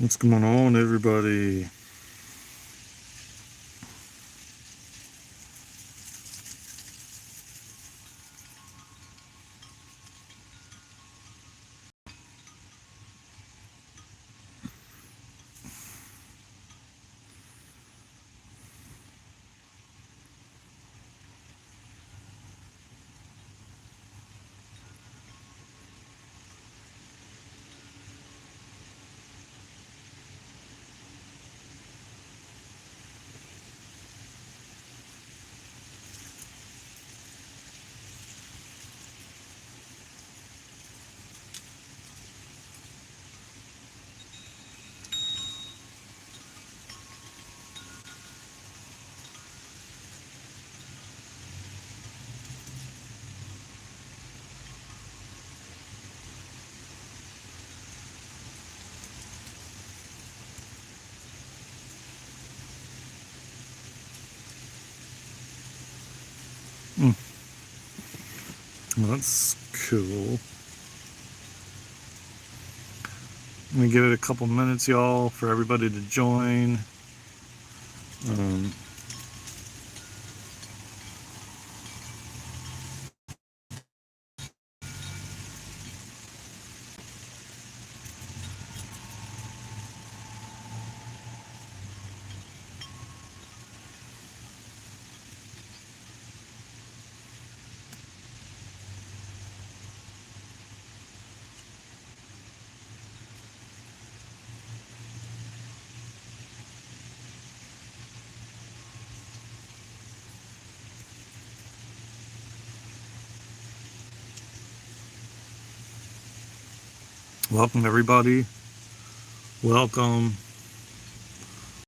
What's going on, everybody? Hmm. That's cool. Let me give it a couple minutes, y'all, for everybody to join. Um, welcome, everybody. Welcome.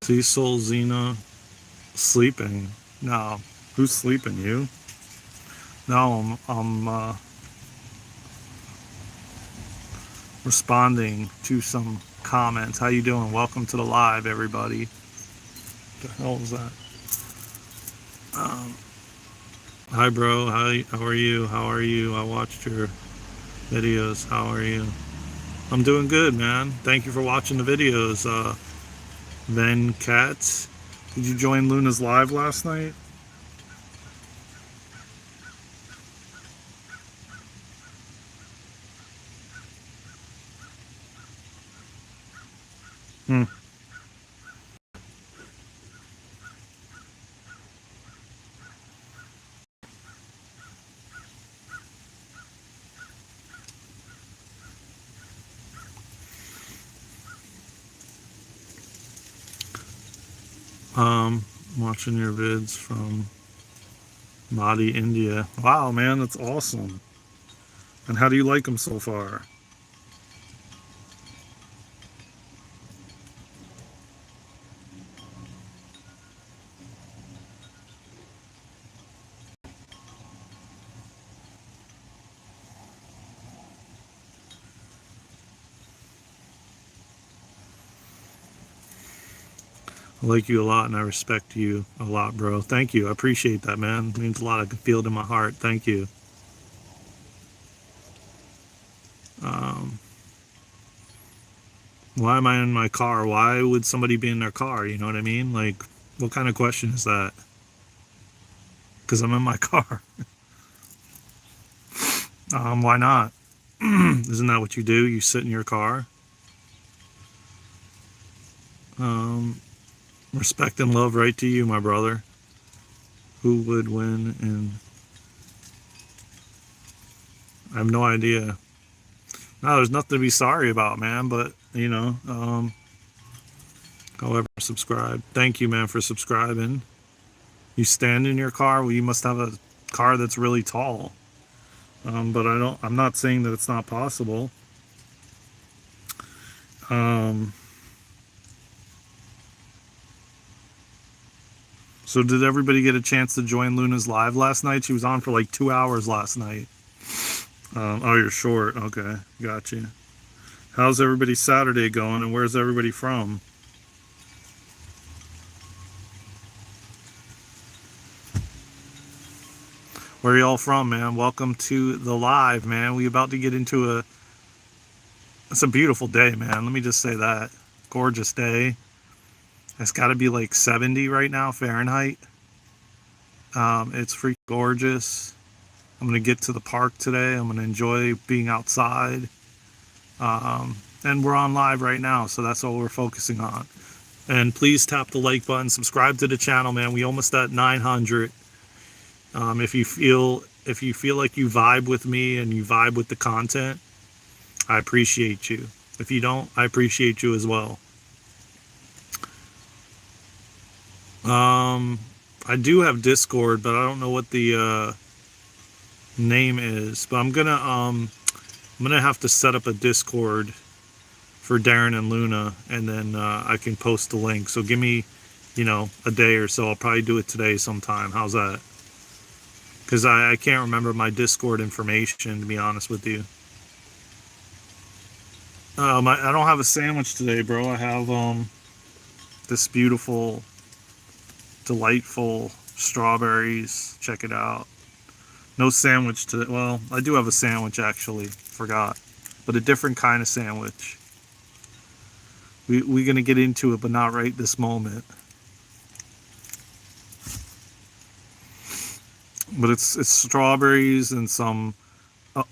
Cecil, Xena, sleeping. No, who's sleeping? You? No, I'm responding to some comments. How you doing? Welcome to the live, everybody. What the hell is that? Um, Hi, bro. How are you? How are you? I watched your videos. How are you? I'm doing good, man. Thank you for watching the videos. Then Cats, did you join Luna's live last night? Hmm. Watching your vids from Madi, India. Wow, man, that's awesome. And how do you like them so far? I like you a lot and I respect you a lot, bro. Thank you. I appreciate that, man. It means a lot. I can feel it in my heart. Thank you. Um, why am I in my car? Why would somebody be in their car? You know what I mean? Like, what kind of question is that? Because I'm in my car. Why not? Isn't that what you do? You sit in your car. Um, Respect and love right to you, my brother. Who would win? And I have no idea. No, there's nothing to be sorry about, man. But however, subscribe. Thank you, man, for subscribing. You stand in your car. Well, you must have a car that's really tall. But I don't. I'm not saying that it's not possible. Um, so did everybody get a chance to join Luna's live last night? She was on for like 2 hours last night. Oh, you're short. Okay, got you. How's everybody's Saturday going, and where's everybody from? Where are y'all from, man? Welcome to the live, man. We about to get into a. It's a beautiful day, man. Let me just say that. Gorgeous day. It's got to be like 70 right now Fahrenheit. It's freaking gorgeous. I'm going to get to the park today. I'm going to enjoy being outside. And we're on live right now, so that's what we're focusing on. And please tap the like button, subscribe to the channel, man. We almost at 900. If you feel like you vibe with me and you vibe with the content, I appreciate you. If you don't, I appreciate you as well. I do have Discord, but I don't know what the name is. But I'm gonna have to set up a Discord for Daren and Luna, and then I can post the link. So give me, a day or so. I'll probably do it today sometime. How's that? Because I can't remember my Discord information, to be honest with you. I don't have a sandwich today, bro. I have this beautiful, delightful strawberries. Check it out. No sandwich today. Well, I do have a sandwich, actually. Forgot. But a different kind of sandwich. We're going to get into it, but not right this moment. But it's strawberries and some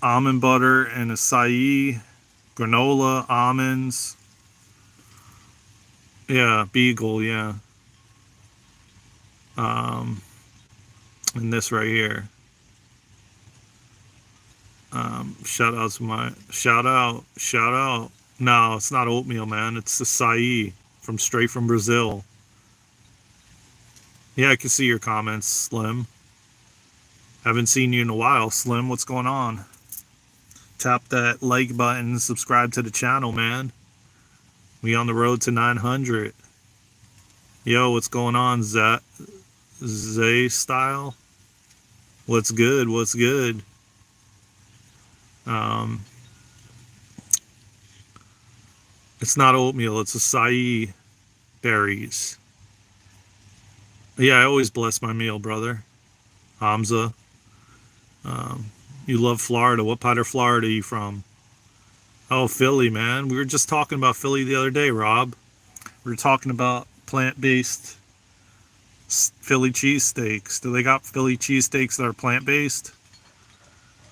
almond butter and acai, granola, almonds. Yeah, beagle, yeah. And this right here. Shout out. No, it's not oatmeal, man. It's acai straight from Brazil. Yeah, I can see your comments, Slim. Haven't seen you in a while, Slim. What's going on? Tap that like button, subscribe to the channel, man. We on the road to 900. Yo, what's going on, Zay style? What's good? What's good? It's not oatmeal. It's acai berries. Yeah, I always bless my meal, brother. Hamza. You love Florida. What part of Florida are you from? Oh, Philly, man. We were just talking about Philly the other day, Rob. We were talking about plant-based Philly cheesesteaks. Do they got Philly cheesesteaks that are plant-based?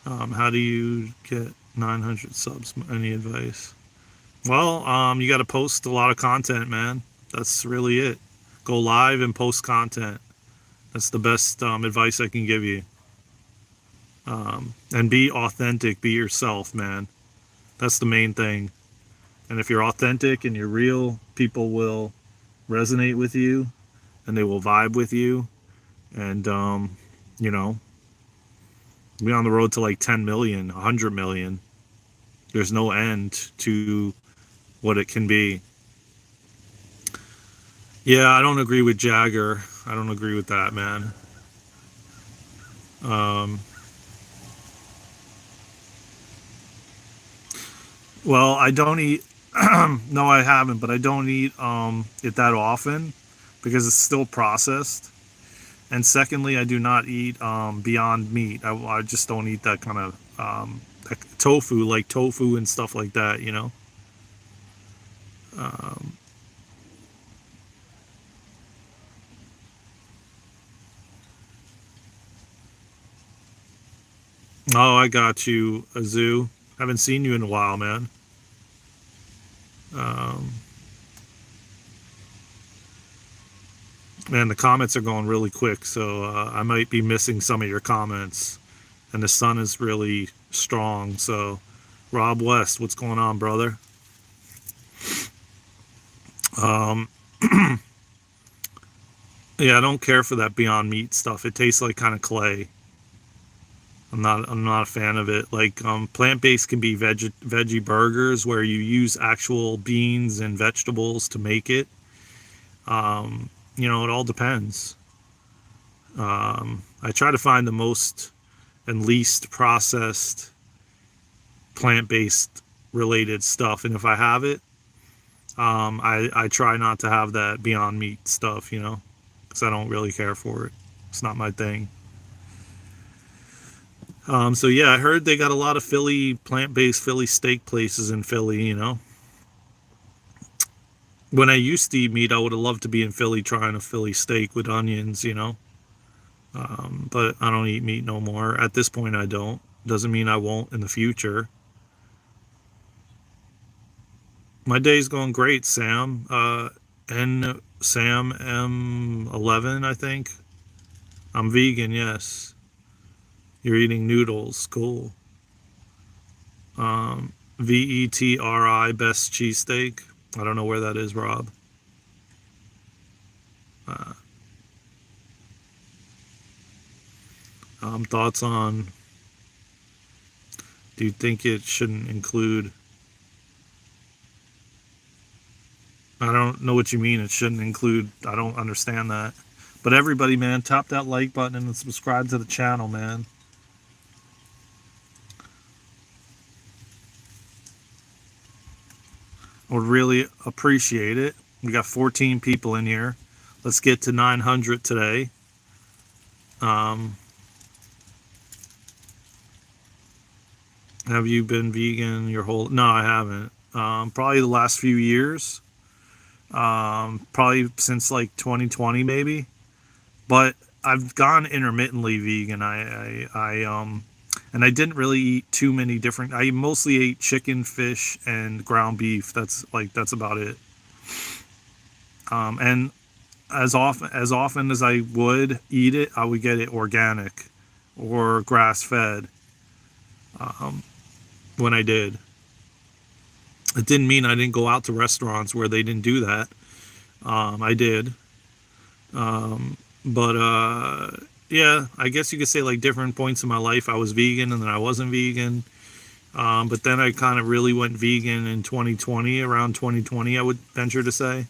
How do you get 900 subs? Any advice? Well, you got to post a lot of content, man. That's really it. Go live and post content. That's the best advice I can give you. And be authentic. Be yourself, man. That's the main thing. And if you're authentic and you're real, people will resonate with you and they will vibe with you. And, we're on the road to like 10 million, 100 million. There's no end to what it can be. Yeah, I don't agree with Jagger. I don't agree with that, man. Well, I don't eat. No, I haven't, but I don't eat it that often because it's still processed. And secondly, I do not eat Beyond Meat. I just don't eat that kind of tofu, like tofu and stuff like that, Oh, I got you, Azu. Haven't seen you in a while, man. Man, the comments are going really quick, so I might be missing some of your comments. And the sun is really strong, so Rob West, what's going on, brother? Yeah, I don't care for that Beyond Meat stuff. It tastes like kind of clay. I'm not a fan of it. Like plant-based can be veggie burgers where you use actual beans and vegetables to make it. It all depends. I try to find the most and least processed plant-based related stuff, and if I have it, I try not to have that Beyond Meat stuff, because I don't really care for it. It's not my thing. So yeah, I heard they got a lot of plant-based Philly steak places in Philly, When I used to eat meat, I would have loved to be in Philly trying a Philly steak with onions, you know. But I don't eat meat no more. At this point, I don't. Doesn't mean I won't in the future. My day's going great, Sam. And Sam M11, I think. I'm vegan, yes. You're eating noodles. Cool. VETRI, best cheesesteak. I don't know where that is, Rob. Uh, Thoughts on, do you think it shouldn't include, I don't know what you mean, it shouldn't include, I don't understand that. But everybody, man, tap that like button and subscribe to the channel, man. Would really appreciate it. We got 14 people in here. Let's get to 900 today. Um, have you been vegan your whole? No, I haven't. Probably the last few years. Probably since like 2020, maybe. But I've gone intermittently vegan. And I didn't really eat too many different. I mostly ate chicken, fish, and ground beef. That's about it. And as often as I would eat it, I would get it organic or grass fed. When I did, it didn't mean I didn't go out to restaurants where they didn't do that. I did, but yeah, I guess you could say like different points in my life I was vegan and then I wasn't vegan. But then I kind of really went vegan in 2020, around 2020, I would venture to say.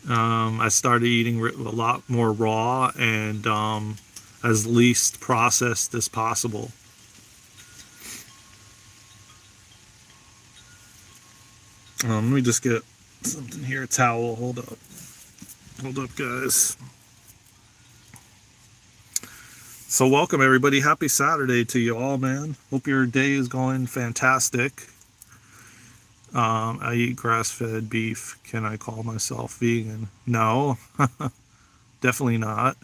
I started eating a lot more raw and as least processed as possible. Let me just get something here, a towel. Hold up, guys. So welcome everybody. Happy Saturday to you all, man. Hope your day is going fantastic. I eat grass-fed beef. Can I call myself vegan? No, definitely not.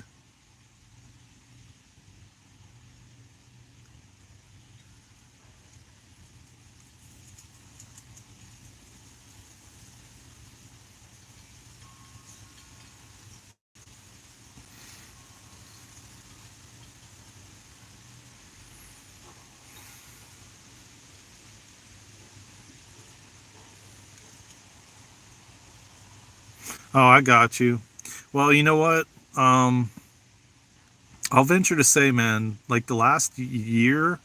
Oh, I got you. Well, you know what? Um, I'll venture to say, man, like the last year,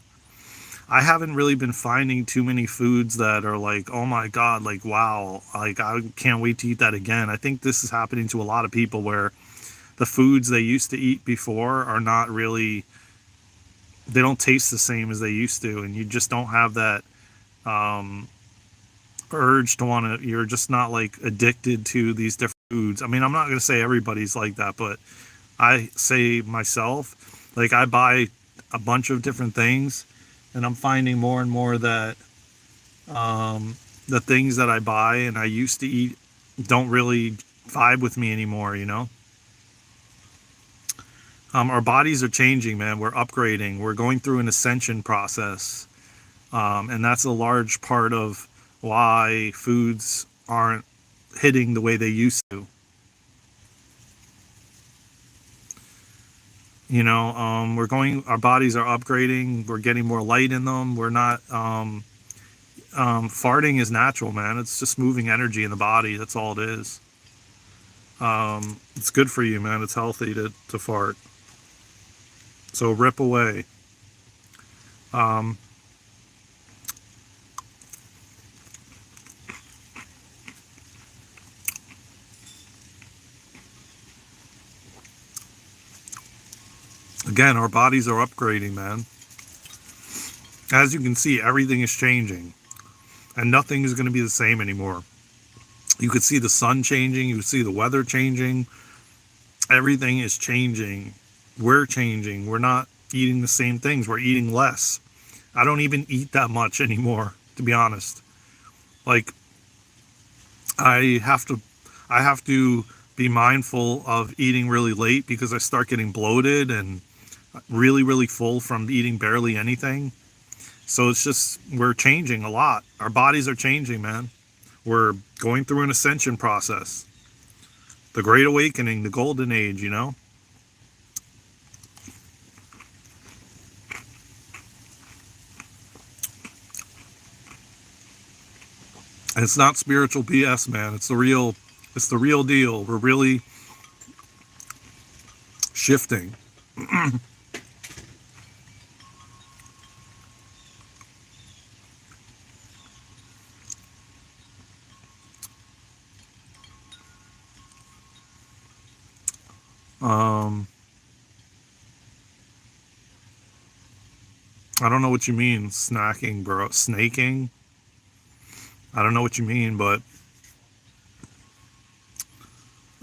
I haven't really been finding too many foods that are like, oh my God, like, wow, like, I can't wait to eat that again. I think this is happening to a lot of people where the foods they used to eat before are not really, they don't taste the same as they used to. And you just don't have that um, urge to want to, you're just not like addicted to these different foods. I mean, I'm not going to say everybody's like that, but I say myself, like I buy a bunch of different things and I'm finding more and more that the things that I buy and I used to eat don't really vibe with me anymore, you know? Our bodies are changing, man. We're upgrading. We're going through an ascension process. And that's a large part of why foods aren't hitting the way they used to. You know, our bodies are upgrading. We're getting more light in them. We're not, farting is natural, man. It's just moving energy in the body. That's all it is. It's good for you, man. It's healthy to fart. So rip away. Um, Again, our bodies are upgrading, man. As you can see, everything is changing. And nothing is going to be the same anymore. You could see the sun changing. You could see the weather changing. Everything is changing. We're changing. We're not eating the same things. We're eating less. I don't even eat that much anymore, to be honest. Like, I have to I have to be mindful of eating really late because I start getting bloated and really, really full from eating barely anything. So it's just, we're changing a lot. Our bodies are changing, man. We're going through an ascension process. The Great Awakening, the Golden Age, you know? And it's not spiritual BS, man. It's the real deal. We're really shifting. Um, I don't know what you mean, snacking, bro. Snaking? I don't know what you mean, but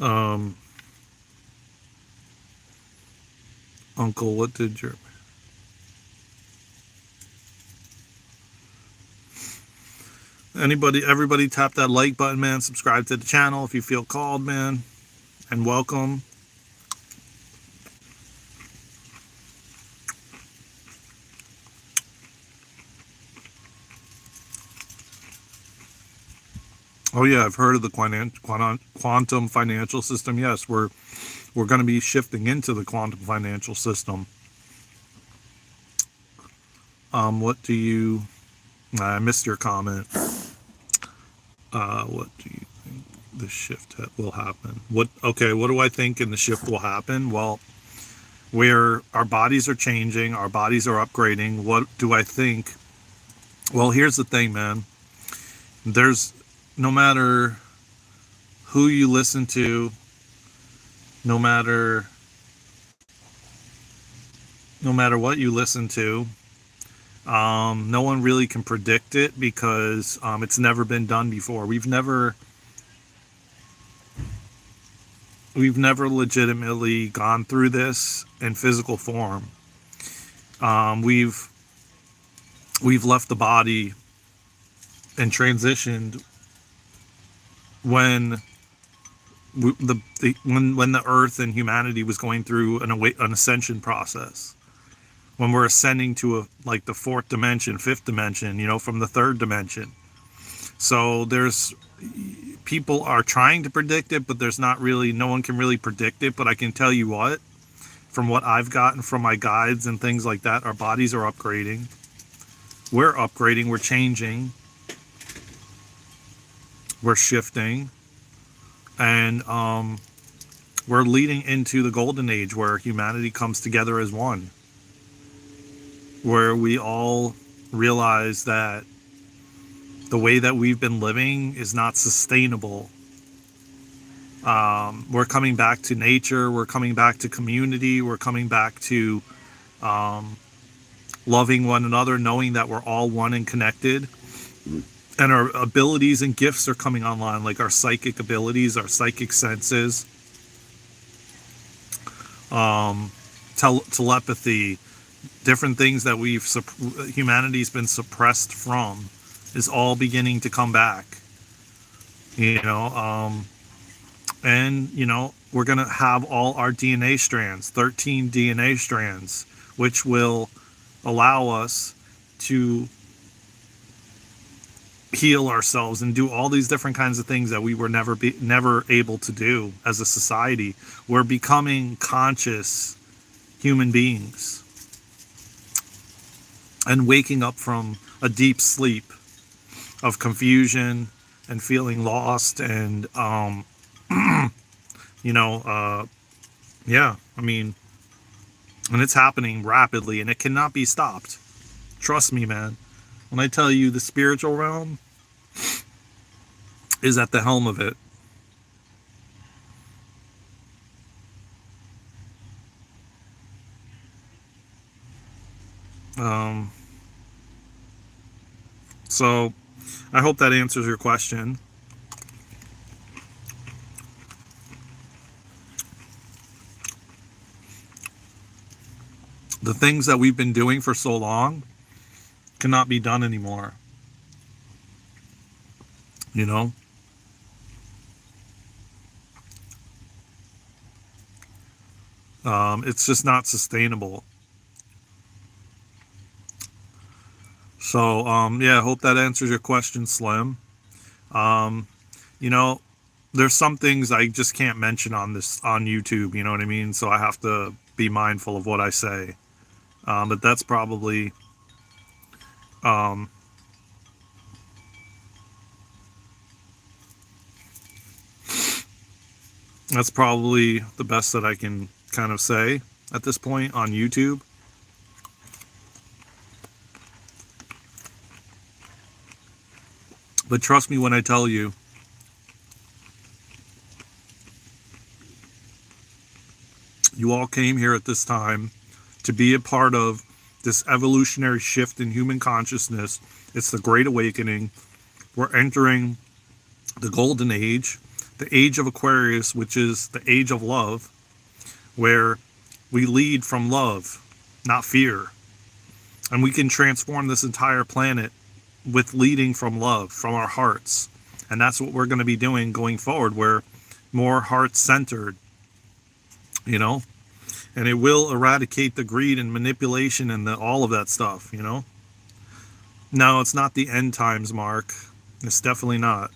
um, Uncle, what did your everybody tap that like button, man. Subscribe to the channel if you feel called, man. And welcome. Oh yeah, I've heard of the quantum financial system. Yes, we're going to be shifting into the quantum financial system. What do you? I missed your comment. What do you think the shift will happen? What? Okay, what do I think in the shift will happen? Well, where our bodies are changing, our bodies are upgrading. What do I think? Well, here's the thing, man. There's no matter who you listen to, no matter what you listen to, no one really can predict it because it's never been done before. We've never legitimately gone through this in physical form. We've left the body and transitioned when when the earth and humanity was going through an ascension process, when we're ascending to like the fourth dimension, fifth dimension, you know, from the third dimension. So people are trying to predict it, but no one can really predict it. But I can tell you what, from what I've gotten from my guides and things like that, our bodies are upgrading. We're upgrading, we're changing, we're shifting, and we're leading into the golden age where humanity comes together as one, where we all realize that the way that we've been living is not sustainable. We're coming back to nature, we're coming back to community, we're coming back to loving one another, knowing that we're all one and connected. And our abilities and gifts are coming online, like our psychic abilities, our psychic senses, telepathy, different things that humanity's been suppressed from is all beginning to come back. You know, and you know, we're gonna have all our DNA strands, 13 DNA strands, which will allow us to heal ourselves and do all these different kinds of things that we were never able to do as a society. We're becoming conscious human beings and waking up from a deep sleep of confusion and feeling lost and you know, yeah, I mean, and it's happening rapidly and it cannot be stopped. Trust me, man. When I tell you the spiritual realm is at the helm of it. So I hope that answers your question. The things that we've been doing for so long cannot be done anymore. You know? It's just not sustainable. So, yeah, I hope that answers your question, Slim. Um, you know, there's some things I just can't mention on YouTube. You know what I mean? So I have to be mindful of what I say. But um, that's probably the best that I can kind of say at this point on YouTube. But trust me when I tell you, you all came here at this time to be a part of this evolutionary shift in human consciousness. It's the Great Awakening. We're entering the Golden Age, the Age of Aquarius, which is the Age of Love, where we lead from love, not fear. And we can transform this entire planet with leading from love, from our hearts. And that's what we're going to be doing going forward. We're more heart centered, you know, and it will eradicate the greed and manipulation and all of that stuff, you know. No, it's not the end times, Mark. It's definitely not.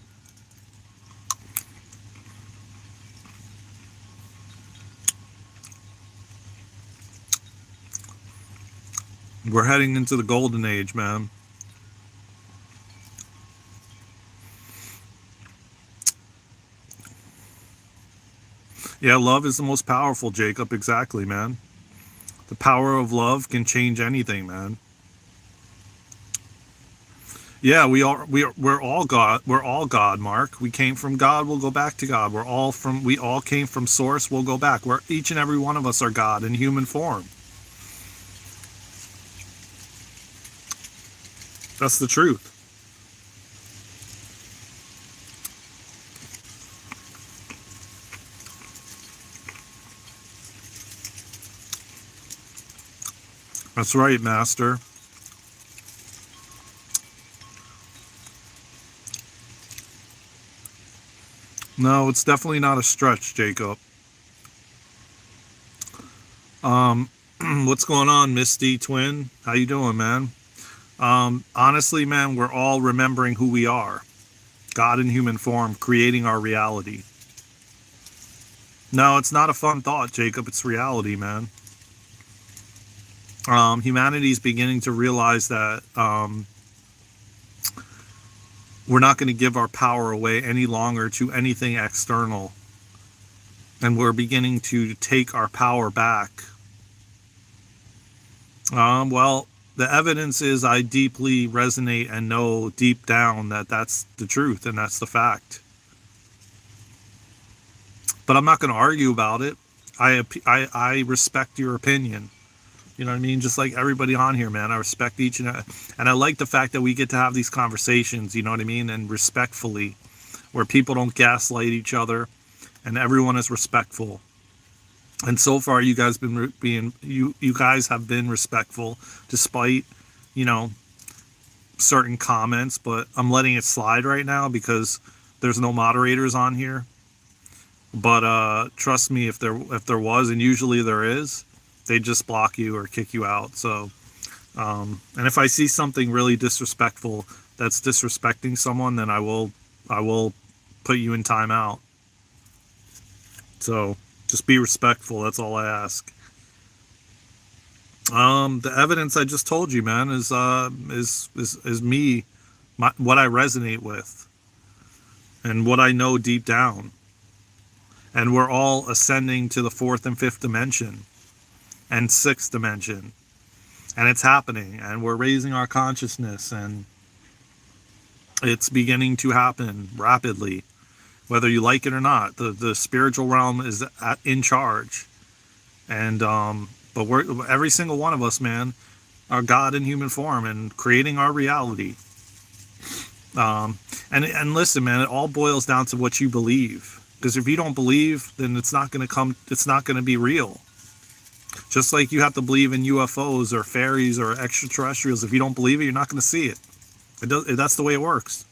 We're heading into the golden age, man. Yeah, love is the most powerful, Jacob. Exactly, man. The power of love can change anything, man. Yeah, we're all God. We're all God, Mark. We came from God, we'll go back to God. We all came from source, we'll go back. We're each and every one of us are God in human form. That's the truth. That's right, master. No, it's definitely not a stretch, Jacob. Um what's going on, Misty Twin? How you doing, man? Honestly, man, we're all remembering who we are. God in human form, creating our reality. No, it's not a fun thought, Jacob. It's reality, man. Humanity is beginning to realize that we're not going to give our power away any longer to anything external. And we're beginning to take our power back. Well, the evidence is I deeply resonate and know deep down that that's the truth and that's the fact. But I'm not going to argue about it. I respect your opinion. You know what I mean? Just like everybody on here, man. I respect and I like the fact that we get to have these conversations, you know what I mean? And respectfully, where people don't gaslight each other and everyone is respectful. And so far, you guys you guys have been respectful despite, you know, certain comments, but I'm letting it slide right now because there's no moderators on here. But trust me, if there was, and usually there is, they just block you or kick you out. So, and if I see something really disrespectful that's disrespecting someone, then I will put you in timeout. So just be respectful. That's all I ask. The evidence I just told you, man, is me, what I resonate with, and what I know deep down. And we're all ascending to the fourth and fifth dimension, and sixth dimension, and it's happening. And we're raising our consciousness, and it's beginning to happen rapidly, whether you like it or not. The spiritual realm is in charge, and but every single one of us, man, are God in human form and creating our reality. And listen, man, it all boils down to what you believe. Because if you don't believe, then it's not going to come. It's not going to be real. Just like you have to believe in UFOs or fairies or extraterrestrials. If you don't believe it, you're not going to see it. That's the way it works.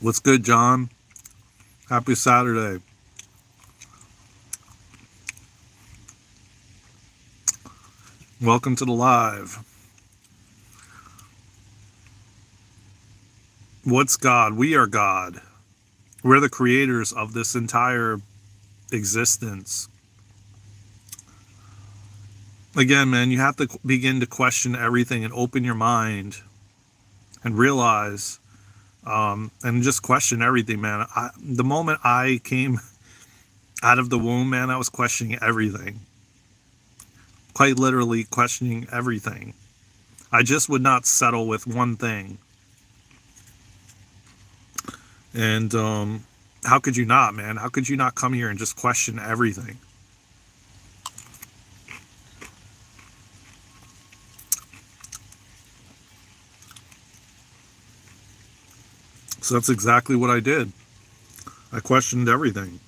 What's good, John? Happy Saturday. Welcome to the live. What's God? We are God. We're the creators of this entire existence. Again, man, you have to begin to question everything and open your mind and realize, and just question everything, man. The moment I came out of the womb, man, I was questioning everything. Quite literally questioning everything. I just would not settle with one thing. And how could you not, man? How could you not come here and just question everything? So that's exactly what I did. I questioned everything.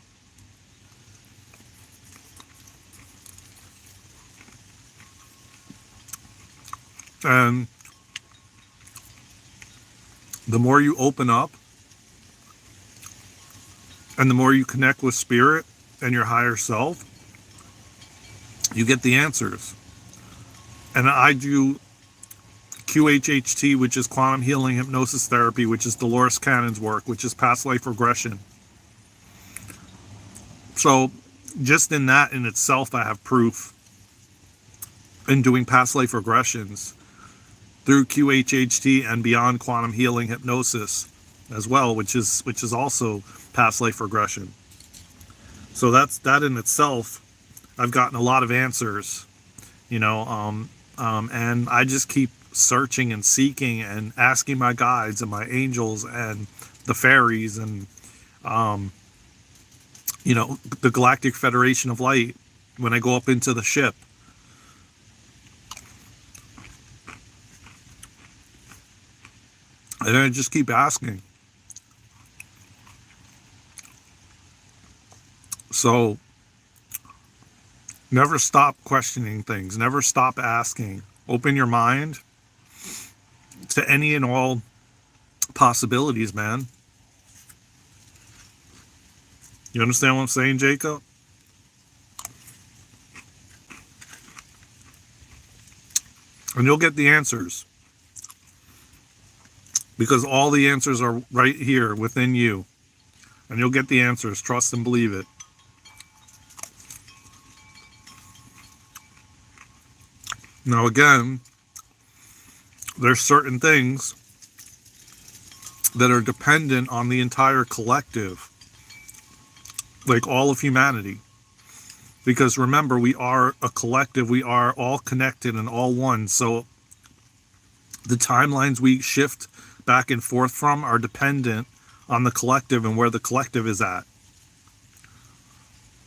And the more you open up and the more you connect with spirit and your higher self, you get the answers. And I do QHHT, which is quantum healing hypnosis therapy, which is Dolores Cannon's work, which is past life regression. So just in that in itself, I have proof in doing past life regressions through QHHT and beyond quantum healing hypnosis as well, which is also past life regression. So that's that in itself. I've gotten a lot of answers, and I just keep searching and seeking and asking my guides and my angels and the fairies and the Galactic Federation of Light when I go up into the ship. And I just keep asking. So never stop questioning things. Never stop asking. Open your mind to any and all possibilities, man. You understand what I'm saying, Jacob? And you'll get the answers. Because all the answers are right here within you. And you'll get the answers. Trust and believe it. Now again, there's certain things that are dependent on the entire collective, like all of humanity. Because remember, we are a collective, we are all connected and all one. So the timelines we shift back and forth from are dependent on the collective and where the collective is at.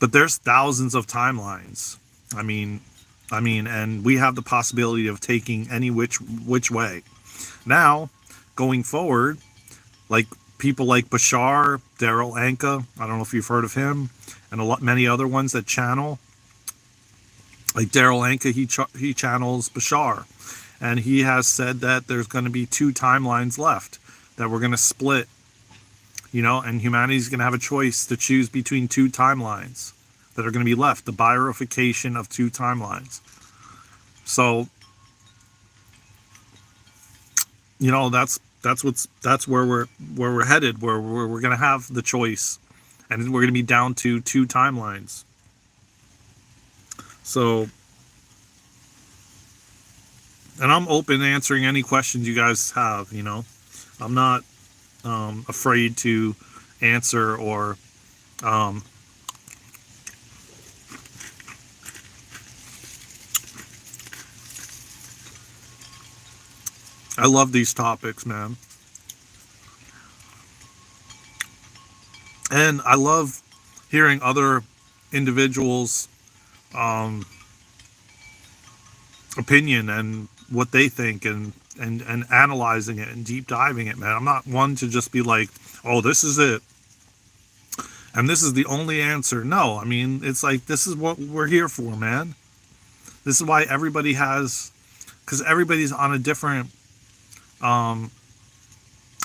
But there's thousands of timelines. I mean, and we have the possibility of taking any which way. Now, going forward, like people like Bashar, Daryl Anka, I don't know if you've heard of him, and many other ones that channel. Like Daryl Anka, he channels Bashar, and he has said that there's going to be 2 timelines left that we're going to split, and humanity's going to have a choice to choose between 2 timelines that are going to be left, the bifurcation of 2 timelines. So, that's where we're headed, where we're going to have the choice, and we're going to be down to 2 timelines. So, and I'm open to answering any questions you guys have. I'm not afraid to answer or I love these topics, man. And I love hearing other individuals' opinion and what they think and analyzing it and deep diving it, man. I'm not one to just be like, oh, this is it. And this is the only answer. No, I mean, it's like, this is what we're here for, man. This is why everybody has, because everybody's on a different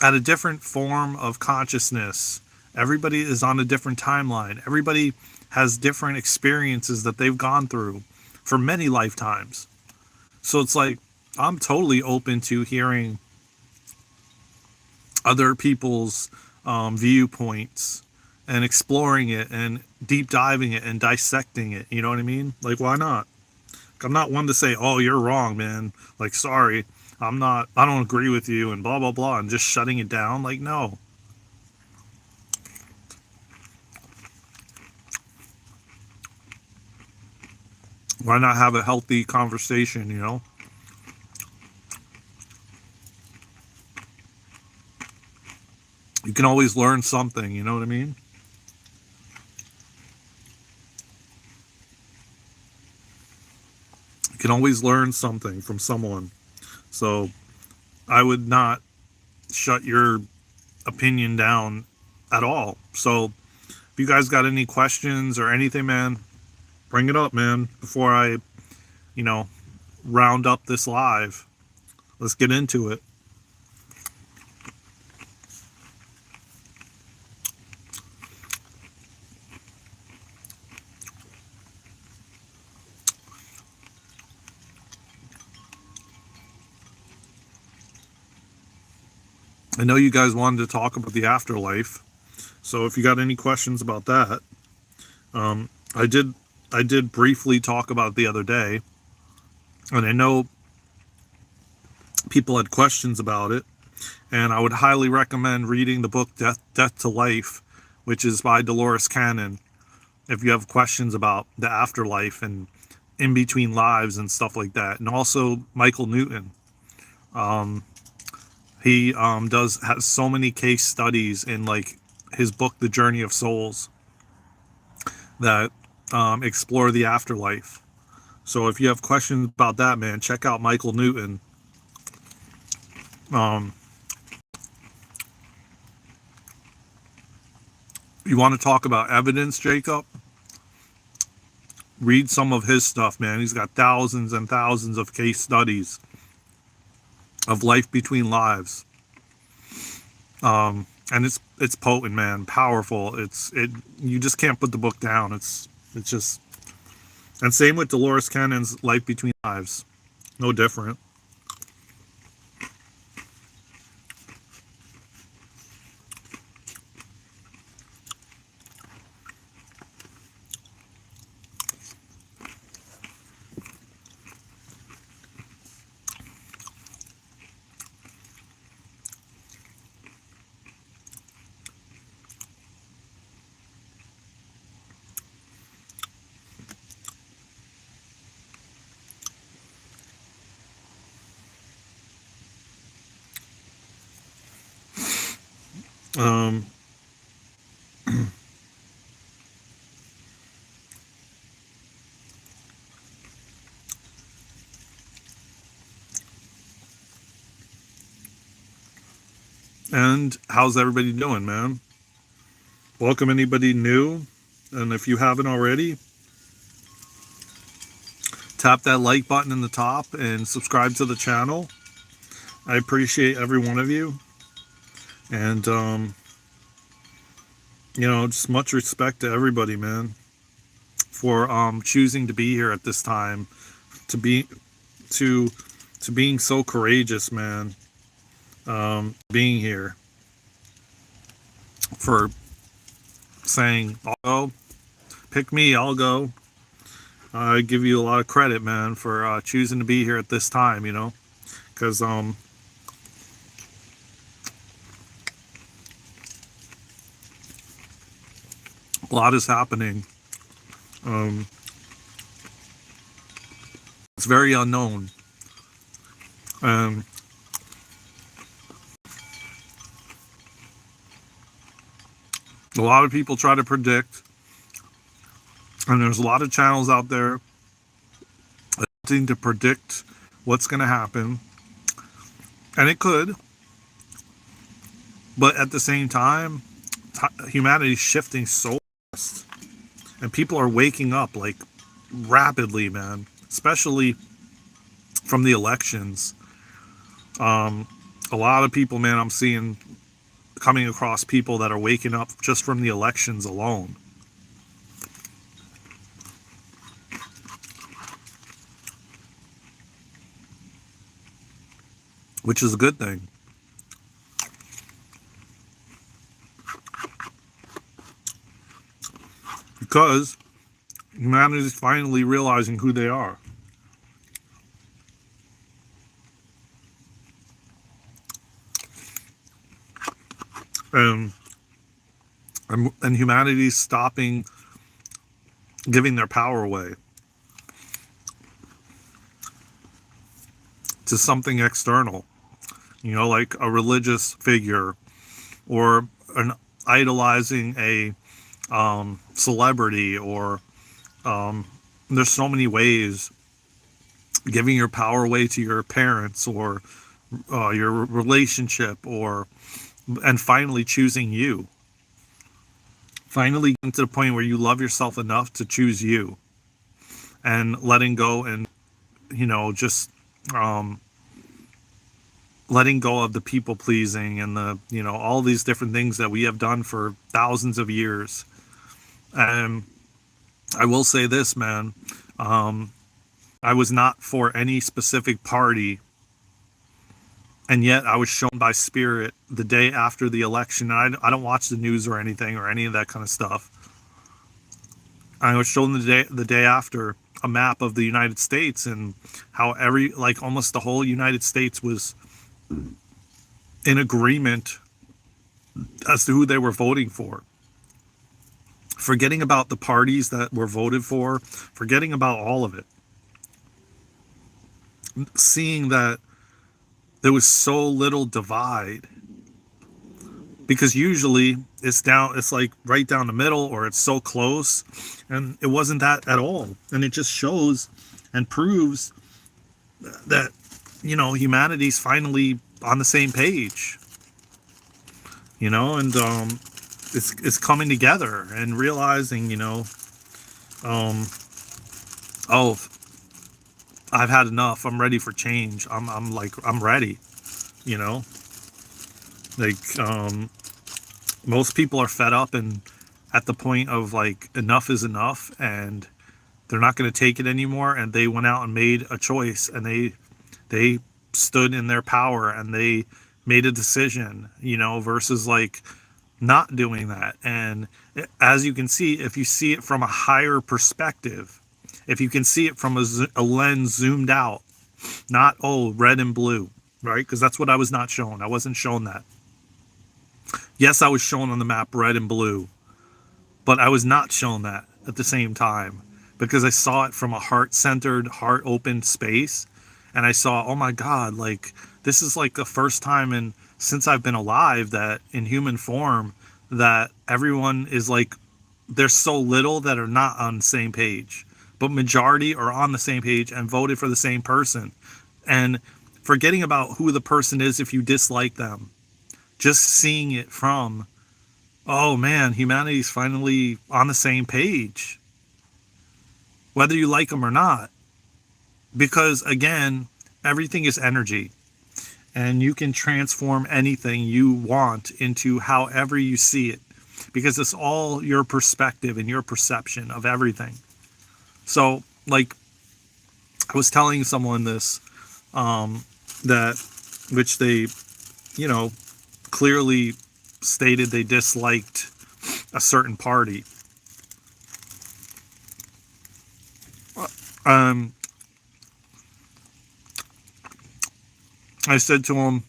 at a different form of consciousness. Everybody is on a different timeline. Everybody has different experiences that they've gone through for many lifetimes. So it's like, I'm totally open to hearing other people's viewpoints and exploring it and deep diving it and dissecting it. You know what I mean? Like, why not? I'm not one to say, oh, you're wrong, man. Like, sorry, I don't agree with you and blah, blah, blah, and just shutting it down. Like, no. Why not have a healthy conversation, you know? You can always learn something, you know what I mean? You can always learn something from someone. So I would not shut your opinion down at all. So if you guys got any questions or anything, man, bring it up, man, before I, you know, round up this live. Let's get into it. I know you guys wanted to talk about the afterlife, so if you got any questions about that, um, I did I did briefly talk about it the other day, and I know people had questions about it, and I would highly recommend reading the book Death to Life, which is by Dolores Cannon, if you have questions about the afterlife and in between lives and stuff like that. And also Michael Newton. He does has so many case studies in like his book The Journey of Souls that explore the afterlife. So if you have questions about that, man, check out Michael Newton. Um, you want to talk about evidence, Jacob? Read some of his stuff, man. He's got thousands and thousands of case studies of life between lives. And it's potent, man, powerful. It you just can't put the book down. It's just, and same with Dolores Cannon's Life Between Lives. No different. Um, and how's everybody doing, man? Welcome anybody new, and if you haven't already, tap that like button in the top and subscribe to the channel. I appreciate every one of you, and you know, just much respect to everybody, man, for choosing to be here at this time, to be to to being so courageous, man. Being here, for saying, I'll go, pick me, I'll go. I give you a lot of credit, man, for choosing to be here at this time, you know, because a lot is happening. Um, it's very unknown. And a lot of people try to predict, and there's a lot of channels out there attempting to predict what's going to happen. And it could, but at the same time, humanity's shifting so fast, and people are waking up like rapidly, man, especially from the elections. A lot of people, man, I'm seeing coming across people that are waking up just from the elections alone. Which is a good thing. Because humanity is finally realizing who they are. And, and humanity's stopping giving their power away to something external, like a religious figure or an idolizing a celebrity, or there's so many ways, giving your power away to your parents or your relationship, and finally choosing you. Finally getting to the point where you love yourself enough to choose you, and letting go, and just letting go of the people pleasing and the all these different things that we have done for thousands of years. And I will say this, man, I was not for any specific party, and yet I was shown by spirit the day after the election. And I don't watch the news or anything or any of that kind of stuff. I was shown the day after a map of the United States, and how almost the whole United States was in agreement as to who they were voting for. Forgetting about the parties that were voted for, forgetting about all of it. Seeing that there was so little divide, because usually it's like right down the middle, or it's so close, and it wasn't that at all. And it just shows and proves that humanity's finally on the same page, and it's coming together and realizing, oh, I've had enough. I'm ready for change. I'm ready, you know. Like most people are fed up and at the point of like enough is enough, and they're not going to take it anymore, and they went out and made a choice, and they stood in their power, and they made a decision, versus like not doing that. And as you can see, if you see it from a higher perspective, if you can see it from a lens zoomed out, not red and blue, right? Because that's what I was not shown. I wasn't shown that. Yes, I was shown on the map red and blue, but I was not shown that at the same time, because I saw it from a heart-centered, heart-open space, and I saw, oh my God, like this is like the first time since I've been alive, that in human form, that everyone is like, there's so little that are not on the same page, but majority are on the same page and voted for the same person. And forgetting about who the person is if you dislike them, just seeing it from, oh man, humanity's finally on the same page, whether you like them or not. Because again, everything is energy, and you can transform anything you want into however you see it, because it's all your perspective and your perception of everything. So like I was telling someone this, that which they, clearly stated they disliked a certain party. I said to him,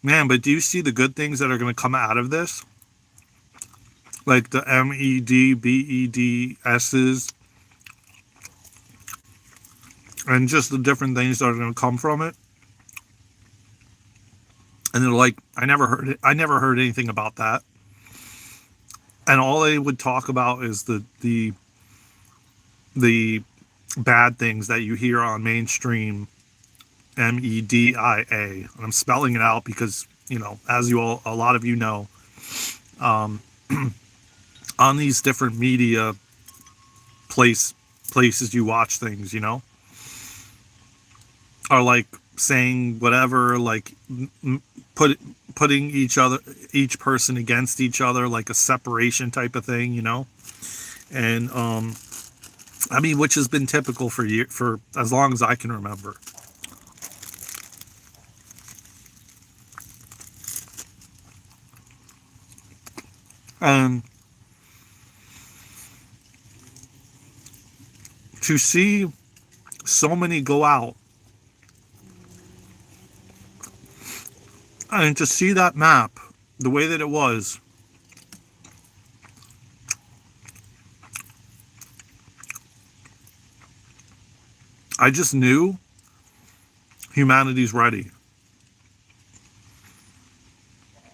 man, but do you see the good things that are going to come out of this? Like the MEDBEDSs, and just the different things that are going to come from it. And they're like, I never heard anything about that. And all they would talk about is the bad things that you hear on mainstream MEDIA. And I'm spelling it out because, as a lot of you know, on these different media places you watch things, are like saying whatever, like putting each person against each other, like a separation type of thing, you know. And I mean, which has been typical for as long as I can remember. And to see so many go out and to see that map the way that it was, I just knew humanity's ready.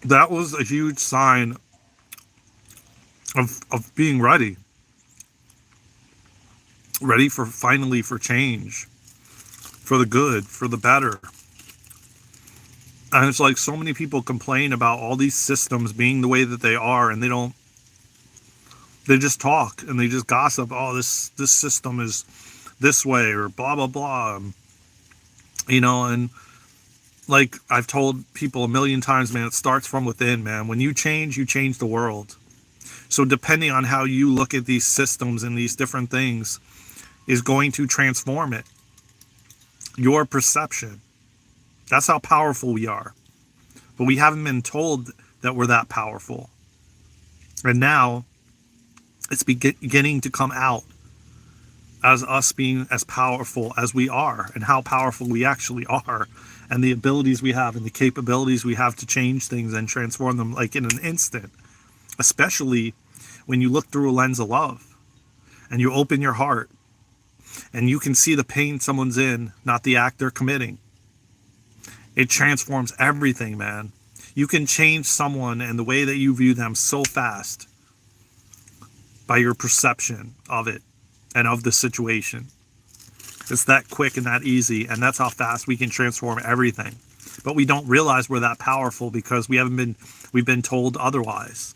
That was a huge sign of being ready for finally for change, for the good, for the better. And it's like so many people complain about all these systems being the way that they are, and they just talk and they just gossip. Oh, this system is this way, or blah blah blah, you know. And like I've told people a million times, man, it starts from within, man. When you change the world. So depending on how you look at these systems and these different things is going to transform it. Your perception. That's how powerful we are. But we haven't been told that we're that powerful. And now it's beginning to come out as us being as powerful as we are, and how powerful we actually are, and the abilities we have and the capabilities we have to change things and transform them like in an instant. Especially when you look through a lens of love and you open your heart and you can see the pain someone's in, not the act they're committing. It transforms everything, man. You can change someone and the way that you view them so fast by your perception of it and of the situation. It's that quick and that easy, and that's how fast we can transform everything. But we don't realize we're that powerful because we've been told otherwise.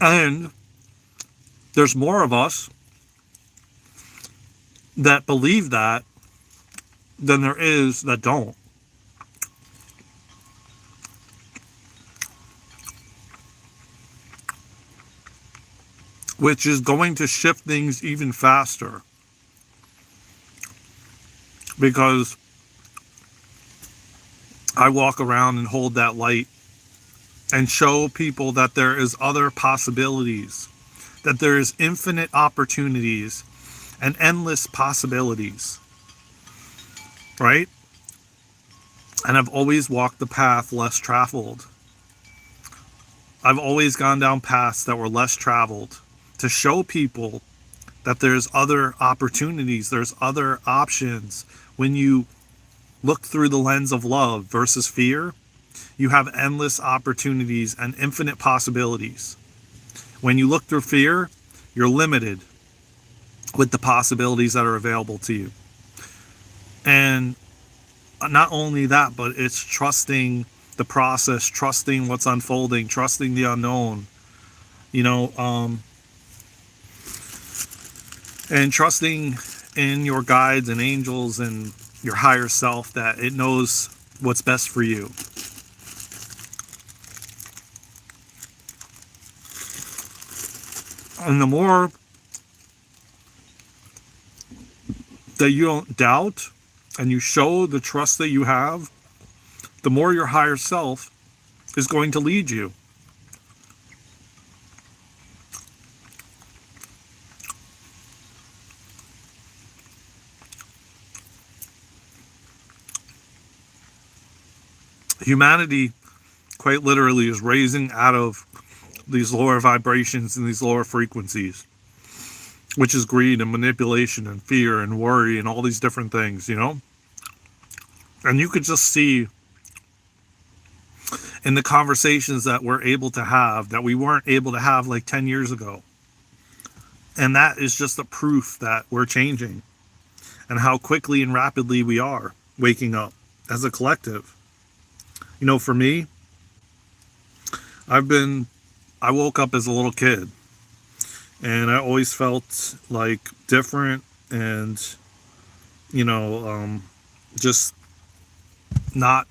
And there's more of us that believe that than there is that don't. Which is going to shift things even faster. Because I walk around and hold that light and show people that there is other possibilities, that there is infinite opportunities and endless possibilities, right? And I've always walked the path less traveled. I've always gone down paths that were less traveled to show people that there's other opportunities, there's other options. When you look through the lens of love versus fear, you have endless opportunities and infinite possibilities. When you look through fear, you're limited with the possibilities that are available to you. And not only that, but it's trusting the process, trusting what's unfolding, trusting the unknown, you know, and trusting in your guides and angels and your higher self that it knows what's best for you. And the more that you don't doubt and you show the trust that you have, the more your higher self is going to lead you. Humanity, quite literally, is raising out of these lower vibrations and these lower frequencies, which is greed and manipulation and fear and worry and all these different things, you know? And you could just see in the conversations that we're able to have that we weren't able to have like 10 years ago. And that is just a proof that we're changing and how quickly and rapidly we are waking up as a collective. You know, for me, I've been I woke up as a little kid, and I always felt like different, and you know, just not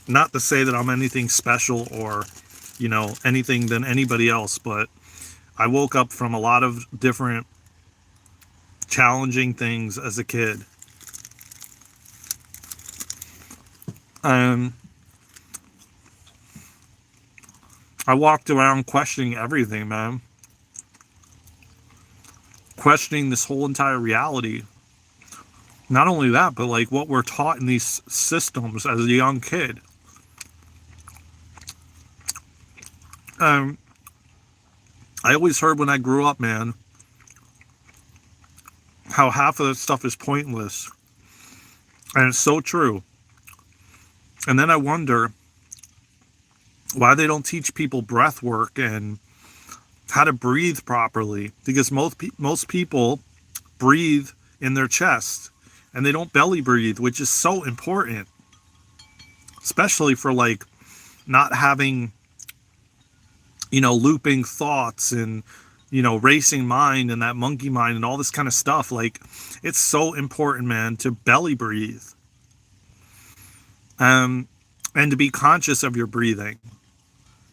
not to say that I'm anything special or anything than anybody else, but I woke up from a lot of different challenging things as a kid. And I walked around questioning everything, man. Questioning this whole entire reality. Not only that, but like what we're taught in these systems as a young kid. I always heard when I grew up, man, how half of that stuff is pointless. And it's so true. And then I wonder why they don't teach people breath work and how to breathe properly. Because most people breathe in their chest and they don't belly breathe, which is so important. Especially for like not having, looping thoughts and, racing mind and that monkey mind and all this kind of stuff. Like, it's so important, man, to belly breathe. And to be conscious of your breathing,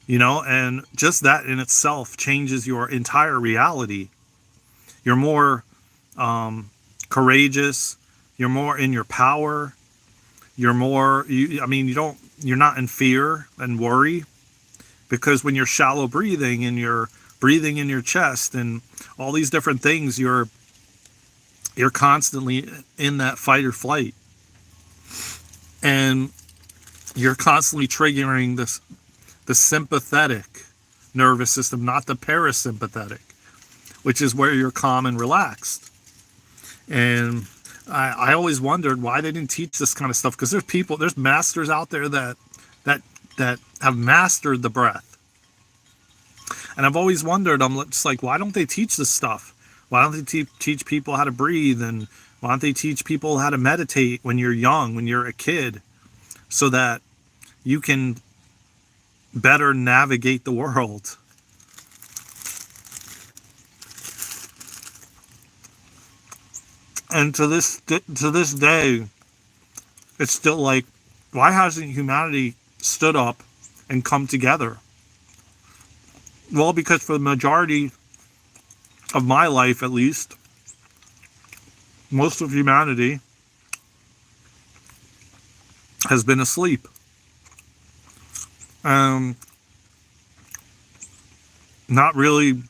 and just that in itself changes your entire reality. You're more courageous. You're more in your power. You're more, you're not in fear and worry, because when you're shallow breathing and you're breathing in your chest and all these different things, you're constantly in that fight or flight. And you're constantly triggering the sympathetic nervous system, not the parasympathetic, which is where you're calm and relaxed. And I always wondered why they didn't teach this kind of stuff, because there's masters out there that have mastered the breath. And I've always wondered, I'm just like, why don't they teach this stuff? Why don't they teach people how to breathe? And why don't they teach people how to meditate when you're young, when you're a kid, so that you can better navigate the world? And to this day, it's still like, why hasn't humanity stood up and come together? Well, because for the majority of my life, at least, most of humanity has been asleep. Not really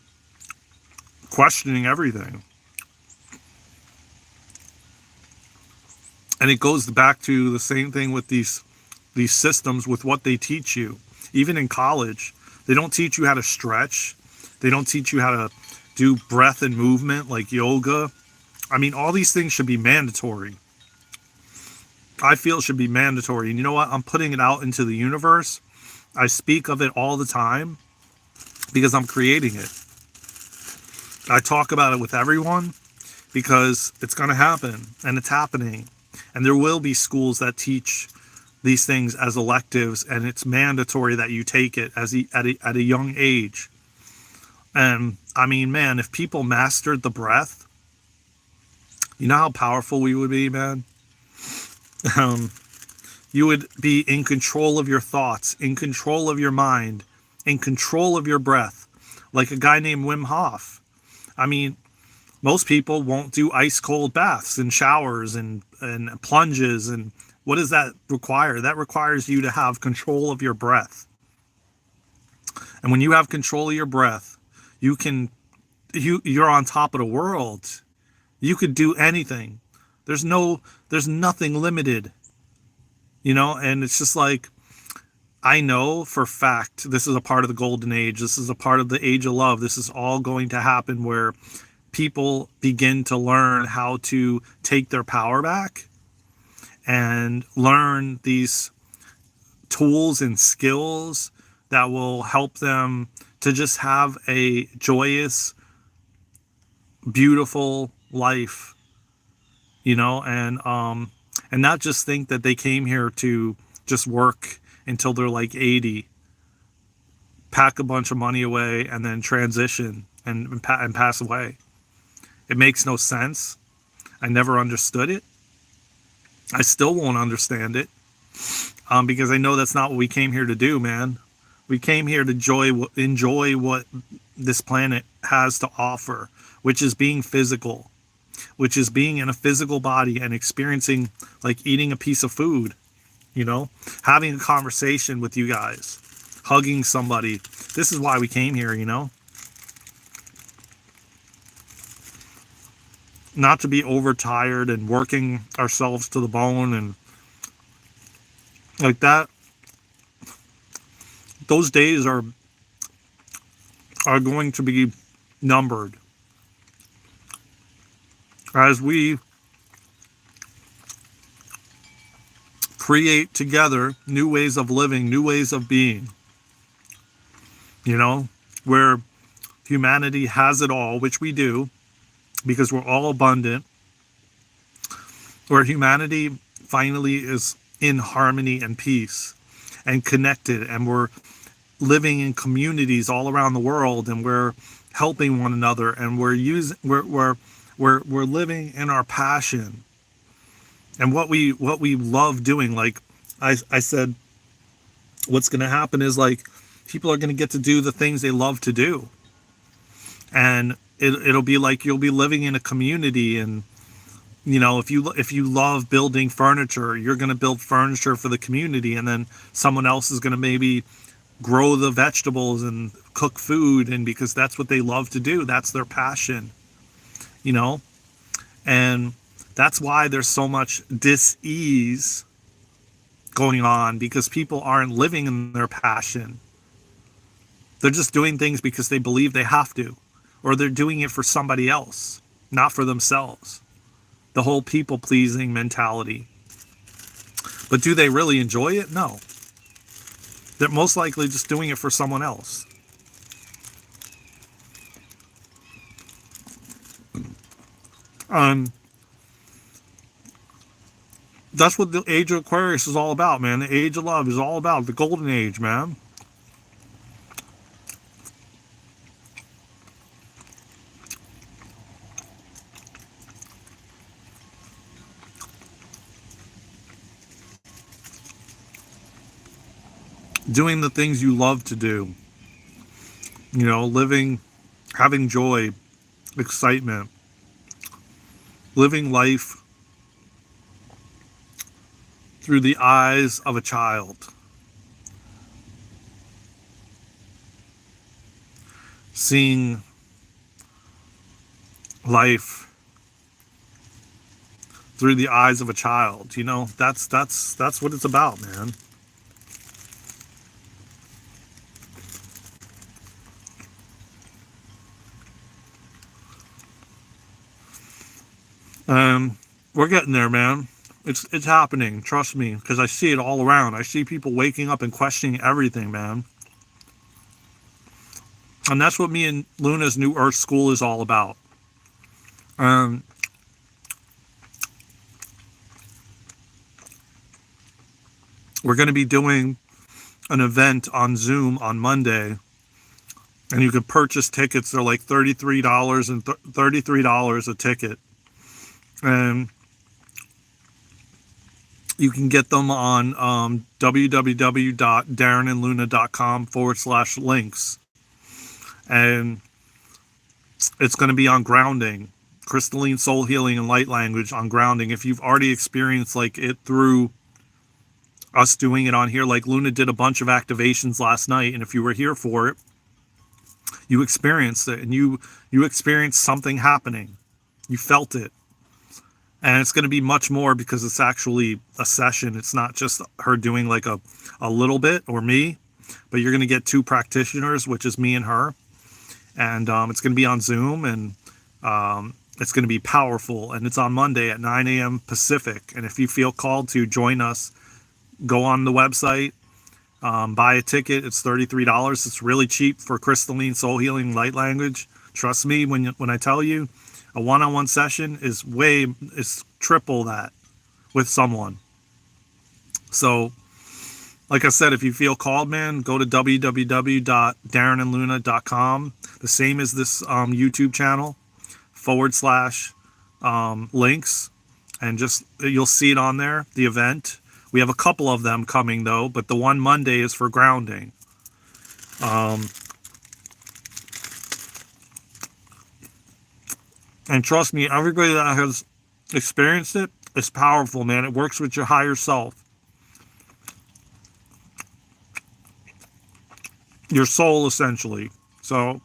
questioning everything. And it goes back to the same thing with these systems, with what they teach you. Even in college, they don't teach you how to stretch. They don't teach you how to do breath and movement like yoga. I mean, all these things should be mandatory. I feel it should be mandatory. And you know what? I'm putting it out into the universe. I speak of it all the time because I'm creating it. I talk about it with everyone because it's going to happen, and it's happening. And there will be schools that teach these things as electives, and it's mandatory that you take it at a young age. And I mean, man, if people mastered the breath, you know how powerful we would be, man. You would be in control of your thoughts, in control of your mind, in control of your breath, like a guy named Wim Hof. I mean, most people won't do ice cold baths and showers and plunges. And what does that require? That requires you to have control of your breath. And when you have control of your breath, you're on top of the world. You could do anything. There's nothing limited, and it's just like, I know for fact this is a part of the golden age. This is a part of the age of love. This is all going to happen where people begin to learn how to take their power back and learn these tools and skills that will help them to just have a joyous, beautiful life, and not just think that they came here to just work until they're like 80, pack a bunch of money away and then transition and pass away. It makes no sense. I never understood it. I still won't understand it, because I know that's not what we came here to do, man. We came here to enjoy what this planet has to offer, which is being physical, which is being in a physical body and experiencing, like eating a piece of food, having a conversation with you guys, hugging somebody. This is why we came here, not to be overtired and working ourselves to the bone and like that. Those days are going to be numbered as we create together new ways of living, new ways of being, where humanity has it all, which we do, because we're all abundant, where humanity finally is in harmony and peace and connected, and we're living in communities all around the world, and we're helping one another, and we're living in our passion and what we love doing. Like I said, what's going to happen is, like, people are going to get to do the things they love to do, and it'll be like you'll be living in a community. And if you love building furniture, you're going to build furniture for the community, and then someone else is going to maybe grow the vegetables and cook food, and because that's what they love to do, that's their passion, and that's why there's so much dis-ease going on, because people aren't living in their passion. They're just doing things because they believe they have to, or they're doing it for somebody else, not for themselves. The whole people-pleasing mentality. But do they really enjoy it? No. They're most likely just doing it for someone else. That's what the age of Aquarius is all about, man. The age of love is all about the golden age, man. Doing the things you love to do. Living, having joy, excitement, living life through the eyes of a child. Seeing life through the eyes of a child, that's what it's about, man. We're getting there, man. It's happening. Trust me, because I see it all around. I see people waking up and questioning everything, man. And that's what me and Luna's New Earth School is all about. We're going to be doing an event on Zoom on Monday, and you can purchase tickets. They're like $33 and $33 a ticket. And you can get them on www.darenandluna.com/links. And it's going to be on grounding, crystalline soul healing and light language on grounding. If you've already experienced like it through us doing it on here, like Luna did a bunch of activations last night, and if you were here for it, you experienced it, and you experienced something happening. You felt it. And it's going to be much more, because it's actually a session. It's not just her doing like a little bit, or me, but you're going to get two practitioners, which is me and her. And it's going to be on Zoom, and it's going to be powerful. And it's on Monday at 9 a.m. Pacific. And if you feel called to join us, go on the website, buy a ticket. It's $33. It's really cheap for crystalline soul healing light language. Trust me when I tell you, a one-on-one session is triple that with someone. So Like I said, if you feel called, man, go to www.darenandluna.com. The same as this YouTube channel, / links. And just, you'll see it on there, the event. We have a couple of them coming, though, but the one Monday is for grounding. And trust me, everybody that has experienced it, it's powerful, man. It works with your higher self. Your soul, essentially. So,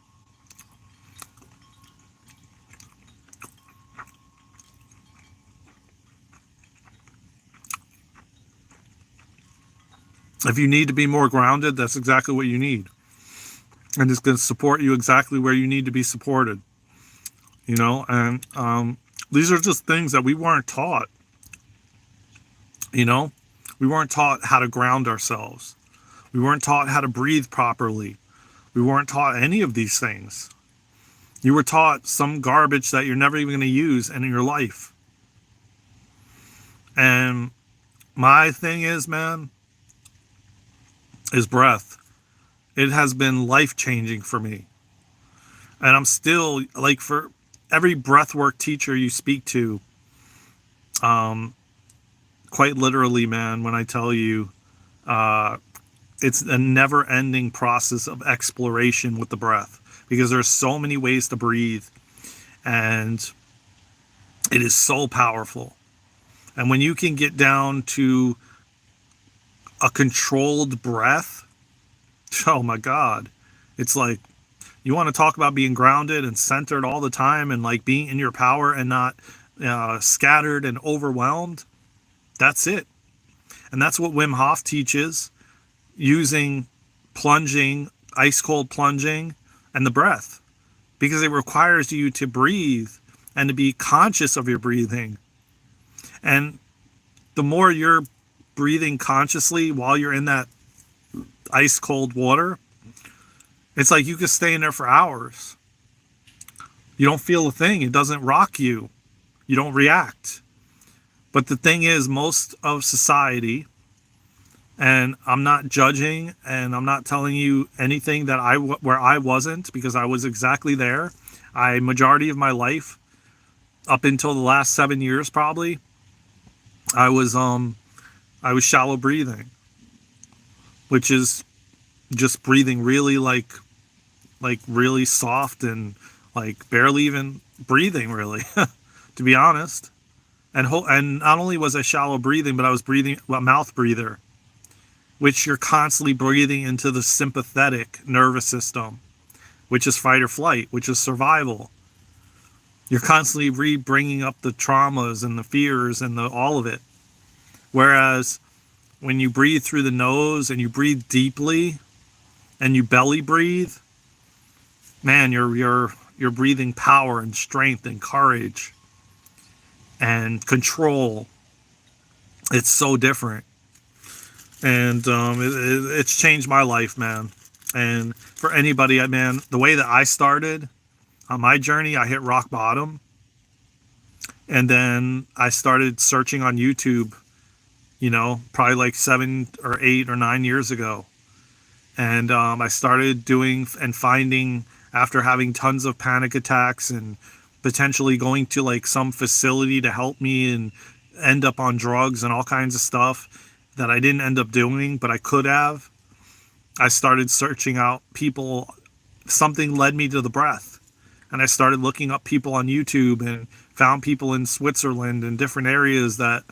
if you need to be more grounded, that's exactly what you need. And it's going to support you exactly where you need to be supported. You know, and these are just things that we weren't taught. You know, we weren't taught how to ground ourselves. We weren't taught how to breathe properly. We weren't taught any of these things. You were taught some garbage that you're never even going to use in your life. And my thing is, man, is breath. It has been life-changing for me. And I'm still, like, for every breathwork teacher you speak to, quite literally, man, when I tell you, it's a never-ending process of exploration with the breath, because there's so many ways to breathe, and it is so powerful. And when you can get down to a controlled breath, oh my God, it's like, you want to talk about being grounded and centered all the time and like being in your power and not scattered and overwhelmed. That's it. And that's what Wim Hof teaches, using plunging, ice cold plunging, and the breath, because it requires you to breathe and to be conscious of your breathing. And the more you're breathing consciously while you're in that ice cold water, it's like you could stay in there for hours. You don't feel a thing. It doesn't rock you. You don't react. But the thing is, most of society, and I'm not judging, and I'm not telling you anything that where I wasn't, because I was exactly there. Majority of my life, up until the last 7 years probably, I was shallow breathing, which is just breathing really like really soft and like barely even breathing, really, to be honest. And not only was I shallow breathing, but I was breathing a mouth breather, which you're constantly breathing into the sympathetic nervous system, which is fight or flight, which is survival. You're constantly bringing up the traumas and the fears and all of it. Whereas when you breathe through the nose and you breathe deeply and you belly breathe, man, you're breathing power and strength and courage and control. It's so different. And it's changed my life, man. And for anybody, man, the way that I started on my journey, I hit rock bottom. And then I started searching on YouTube, probably like 7 or 8 or 9 years ago. And I started doing and finding, after having tons of panic attacks and potentially going to like some facility to help me and end up on drugs and all kinds of stuff that I didn't end up doing, but I could have. I started searching out people. Something led me to the breath. And I started looking up people on YouTube and found people in Switzerland and different areas that,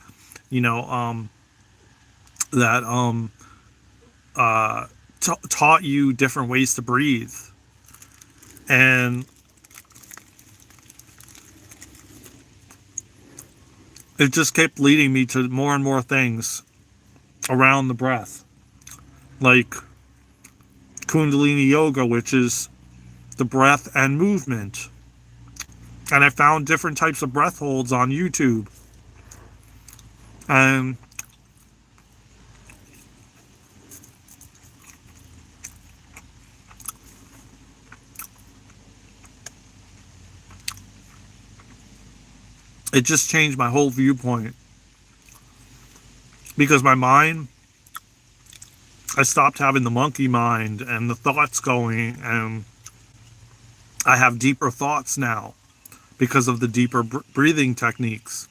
taught you different ways to breathe. And it just kept leading me to more and more things around the breath, like Kundalini Yoga, which is the breath and movement. And I found different types of breath holds on YouTube. And it just changed my whole viewpoint, because my mind I stopped having the monkey mind and the thoughts going, and I have deeper thoughts now because of the deeper breathing techniques.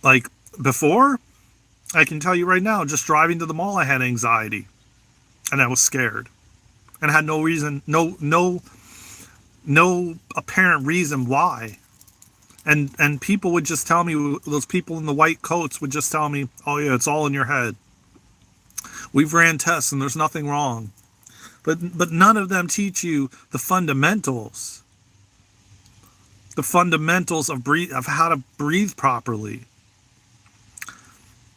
Like before, I can tell you right now, just driving to the mall, I had anxiety and I was scared and had no reason, no apparent reason why. And people would just tell me, those people in the white coats would just tell me, oh yeah, it's all in your head. We've ran tests and there's nothing wrong. But none of them teach you the fundamentals. The fundamentals of of how to breathe properly.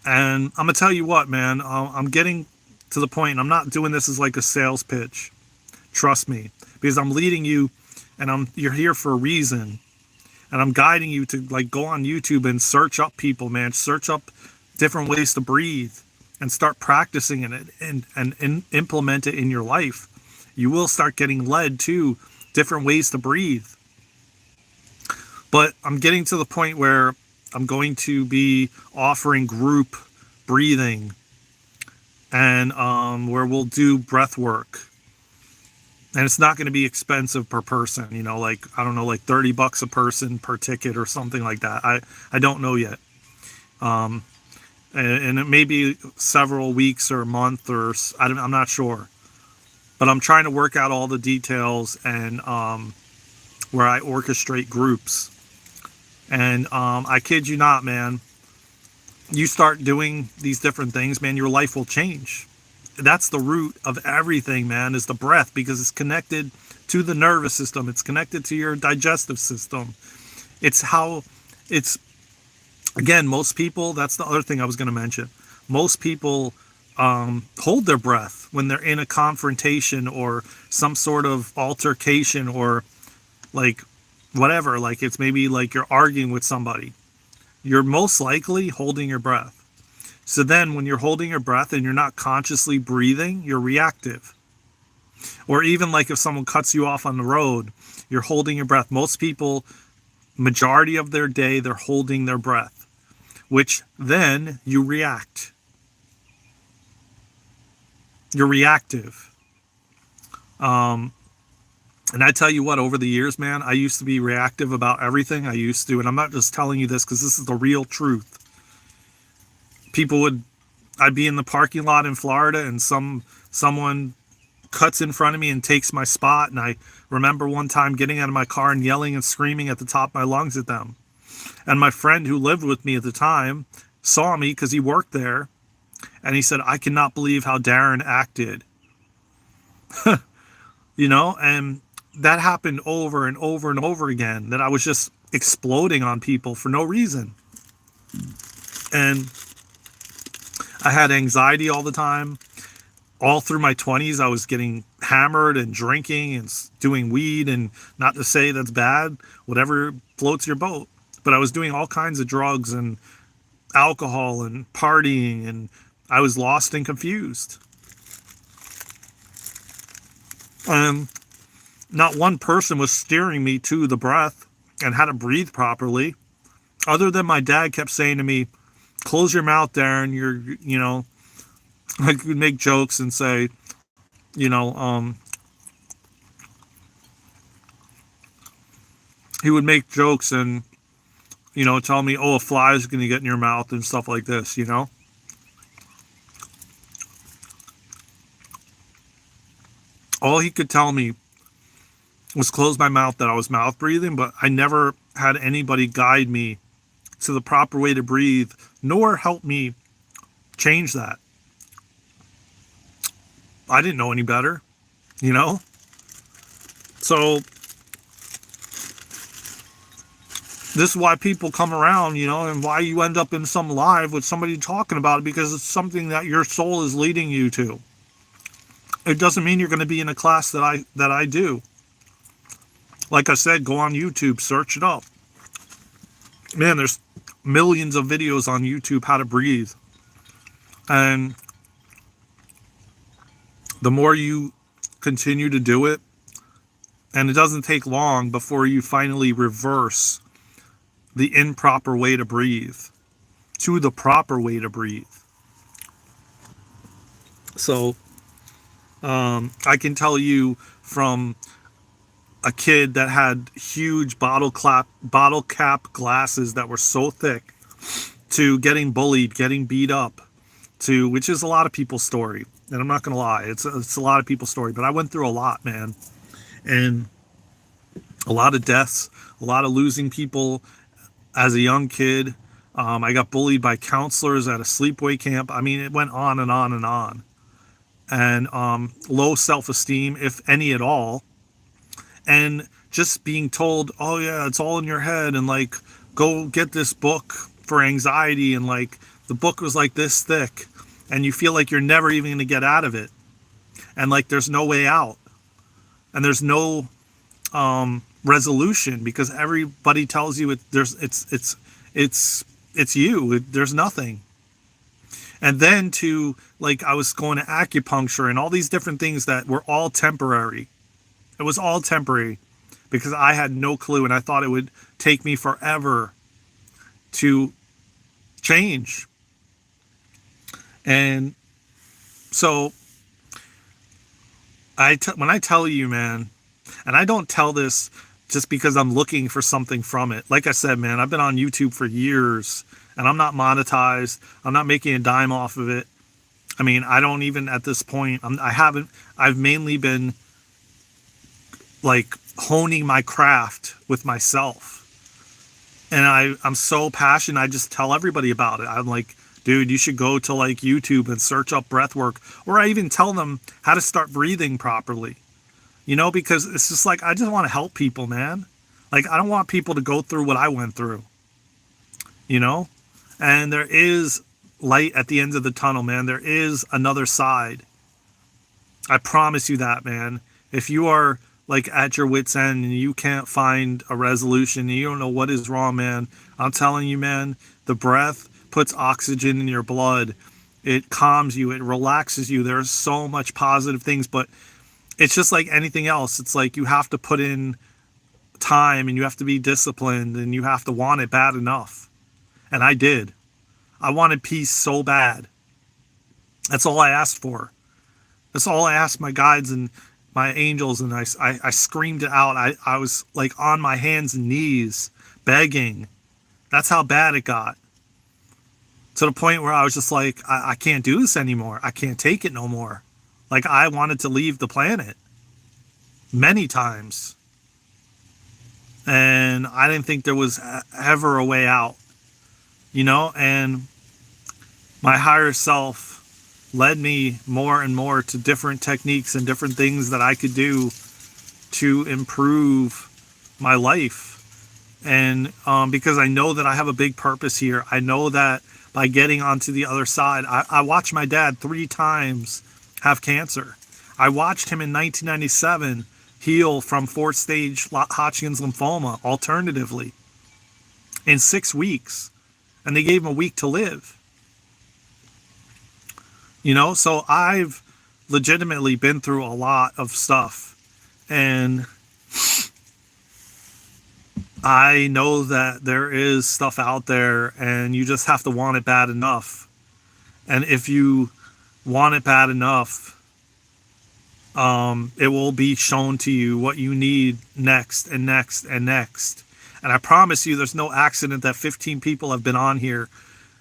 And I'm gonna tell you what, man, I'm getting to the point. I'm not doing this as like a sales pitch. Trust me, because I'm leading you, and you're here for a reason, and I'm guiding you to like go on YouTube and search up people, man. Search up different ways to breathe and start practicing it and implement it in your life. You will start getting led to different ways to breathe. But I'm getting to the point where I'm going to be offering group breathing, and where we'll do breath work. And it's not going to be expensive per person, you know, like, I don't know, like $30 a person per ticket or something like that. I don't know yet. And it may be several weeks or a month, or I'm not sure. But I'm trying to work out all the details, and where I orchestrate groups. And I kid you not, man, you start doing these different things, man, your life will change. That's the root of everything, man, is the breath, because it's connected to the nervous system. It's connected to your digestive system. It's again, most people, that's the other thing I was going to mention. Most people hold their breath when they're in a confrontation or some sort of altercation, or like whatever, like it's maybe like you're arguing with somebody. You're most likely holding your breath. So then when you're holding your breath and you're not consciously breathing, you're reactive. Or even like if someone cuts you off on the road, you're holding your breath. Most people, majority of their day, they're holding their breath, which then you react. You're reactive. And I tell you what, over the years, man, I used to be reactive about everything. I used to, and I'm not just telling you this because this is the real truth. I'd be in the parking lot in Florida, and someone cuts in front of me and takes my spot. And I remember one time getting out of my car and yelling and screaming at the top of my lungs at them. And my friend who lived with me at the time saw me because he worked there. And he said, I cannot believe how Daren acted. You know, and that happened over and over and over again, that I was just exploding on people for no reason. And I had anxiety all the time. All through my 20s, I was getting hammered and drinking and doing weed, and not to say that's bad, whatever floats your boat. But I was doing all kinds of drugs and alcohol and partying, and I was lost and confused. And not one person was steering me to the breath and how to breathe properly, other than my dad kept saying to me, close your mouth, Daren. You know, I could make jokes and say, you know, he would make jokes and, you know, tell me, oh, a fly is going to get in your mouth and stuff like this, you know. All he could tell me was close my mouth, that I was mouth breathing, but I never had anybody guide me to the proper way to breathe, nor help me change that. I didn't know any better, you know? So this is why people come around, you know, and why you end up in some live with somebody talking about it, because it's something that your soul is leading you to. It doesn't mean you're going to be in a class that I do. Like I said, go on YouTube, search it up. Man, there's millions of videos on YouTube how to breathe. And the more you continue to do it, and it doesn't take long before you finally reverse the improper way to breathe to the proper way to breathe. So I can tell you from a kid that had huge bottle cap glasses that were so thick, to getting bullied, getting beat up, to which is a lot of people's story. And I'm not gonna lie, it's a lot of people's story. But I went through a lot, man, and a lot of deaths, a lot of losing people as a young kid. I got bullied by counselors at a sleepaway camp. I mean, it went on and on and on. And low self-esteem, if any at all, and just being told, oh yeah, it's all in your head, and like, go get this book for anxiety, and like, the book was like this thick, and you feel like you're never even going to get out of it, and like there's no way out, and there's no resolution, because everybody tells you it's you, there's nothing. And then to, like, I was going to acupuncture and all these different things that were all temporary. It was all temporary because I had no clue, and I thought it would take me forever to change. And so when I tell you, man, and I don't tell this just because I'm looking for something from it. Like I said, man, I've been on YouTube for years, and I'm not monetized. I'm not making a dime off of it. I mean, I don't even at this point, I've mainly been like honing my craft with myself. And I'm so passionate. I just tell everybody about it. I'm like, dude, you should go to like YouTube and search up breath work. Or I even tell them how to start breathing properly. You know, because it's just like, I just want to help people, man. Like, I don't want people to go through what I went through, you know? And there is light at the end of the tunnel, man. There is another side. I promise you that, man. If you are like at your wit's end and you can't find a resolution and you don't know what is wrong, man, I'm telling you, man, the breath puts oxygen in your blood. It calms you. It relaxes you. There's so much positive things, but it's just like anything else. It's like you have to put in time, and you have to be disciplined, and you have to want it bad enough. And I did. I wanted peace so bad. That's all I asked for. That's all I asked my guides and my angels, and I screamed it out. I was like on my hands and knees begging. That's how bad it got. To the point where I was just like, I can't do this anymore. I can't take it no more. Like, I wanted to leave the planet many times. And I didn't think there was ever a way out, you know? And my higher self led me more and more to different techniques and different things that I could do to improve my life. And because I know that I have a big purpose here. I know that by getting onto the other side, I watched my dad 3 times have cancer. I watched him in 1997 heal from 4th stage Hodgkin's lymphoma alternatively in 6 weeks. And they gave him a week to live. You know, so I've legitimately been through a lot of stuff. And I know that there is stuff out there, and you just have to want it bad enough. And if you want it bad enough, it will be shown to you what you need next and next and next. And I promise you, there's no accident that 15 people have been on here,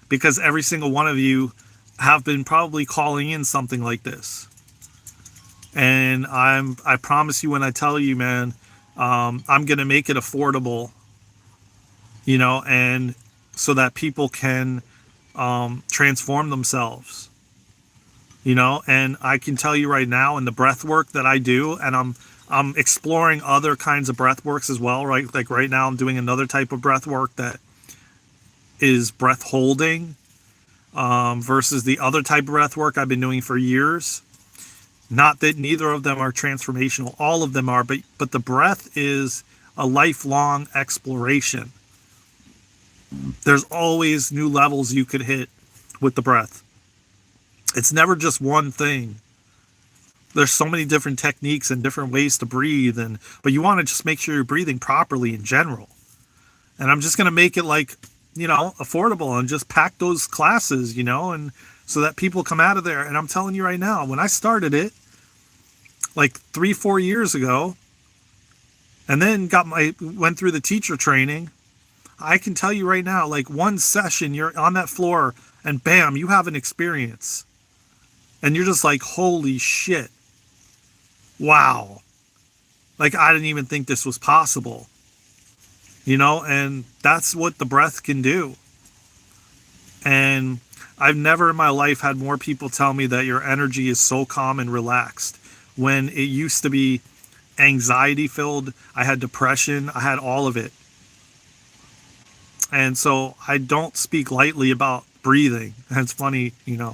because every single one of you have been probably calling in something like this. And I promise you, when I tell you, man, I'm going to make it affordable, you know, and so that people can transform themselves. You know, and I can tell you right now, in the breath work that I do, and I'm exploring other kinds of breath works as well, right? Like right now I'm doing another type of breath work that is breath holding versus the other type of breath work I've been doing for years. Not that neither of them are transformational, all of them are, but the breath is a lifelong exploration. There's always new levels you could hit with the breath. It's never just one thing. There's so many different techniques and different ways to breathe, but you want to just make sure you're breathing properly in general. And I'm just going to make it, like, you know, affordable, and just pack those classes, you know, and so that people come out of there. And I'm telling you right now, when I started it like 3-4 years ago, and then went through the teacher training, I can tell you right now, like one session, you're on that floor and bam, you have an experience. And you're just like, holy shit. Wow. Like, I didn't even think this was possible. And that's what the breath can do. And I've never in my life had more people tell me that your energy is so calm and relaxed. When it used to be anxiety filled, I had depression, I had all of it. And so I don't speak lightly about breathing. And it's funny,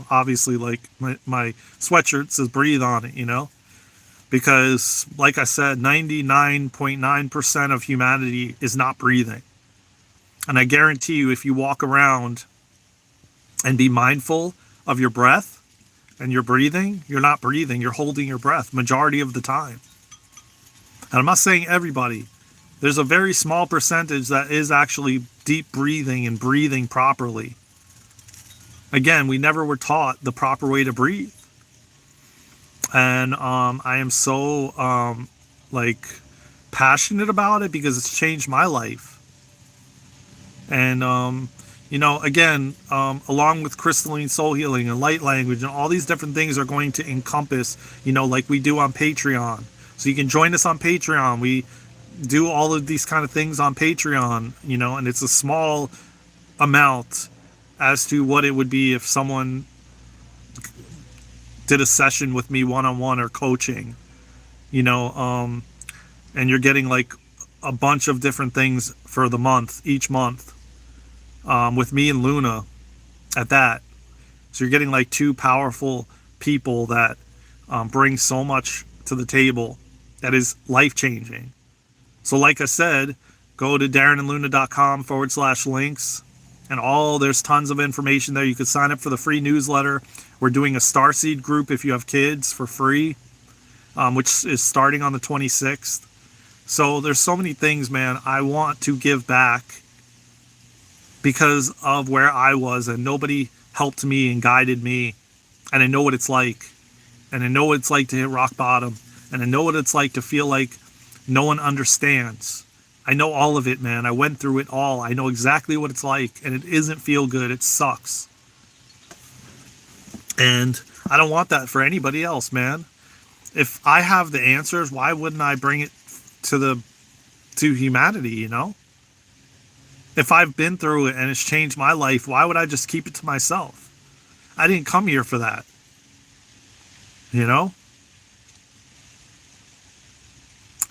obviously, like my sweatshirt says breathe on it, because like I said, 99.9% of humanity is not breathing. And I guarantee you, if you walk around and be mindful of your breath and your breathing, you're not breathing, you're holding your breath majority of the time. And I'm not saying everybody. There's a very small percentage that is actually deep breathing and breathing properly. Again, we never were taught the proper way to breathe. And I am so passionate about it because it's changed my life. And again, along with crystalline soul healing and light language and all these different things are going to encompass, like we do on Patreon. So you can join us on Patreon. We do all of these kind of things on Patreon, and it's a small amount as to what it would be if someone did a session with me one-on-one or coaching, and you're getting like a bunch of different things for the month, each month, with me and Luna at that. So you're getting like two powerful people that bring so much to the table that is life-changing. So like I said, go to darenandluna.com/links, and there's tons of information there. You could sign up for the free newsletter. We're doing a Starseed group if you have kids for free, which is starting on the 26th. So there's so many things, man. I want to give back because of where I was, and nobody helped me and guided me. And I know what it's like. And I know what it's like to hit rock bottom. And I know what it's like to feel like no one understands. I know all of it, man. I went through it all. I know exactly what it's like, and it isn't feel good. It sucks. And I don't want that for anybody else, man. If I have the answers, why wouldn't I bring it to humanity, If I've been through it and it's changed my life, why would I just keep it to myself? I didn't come here for that.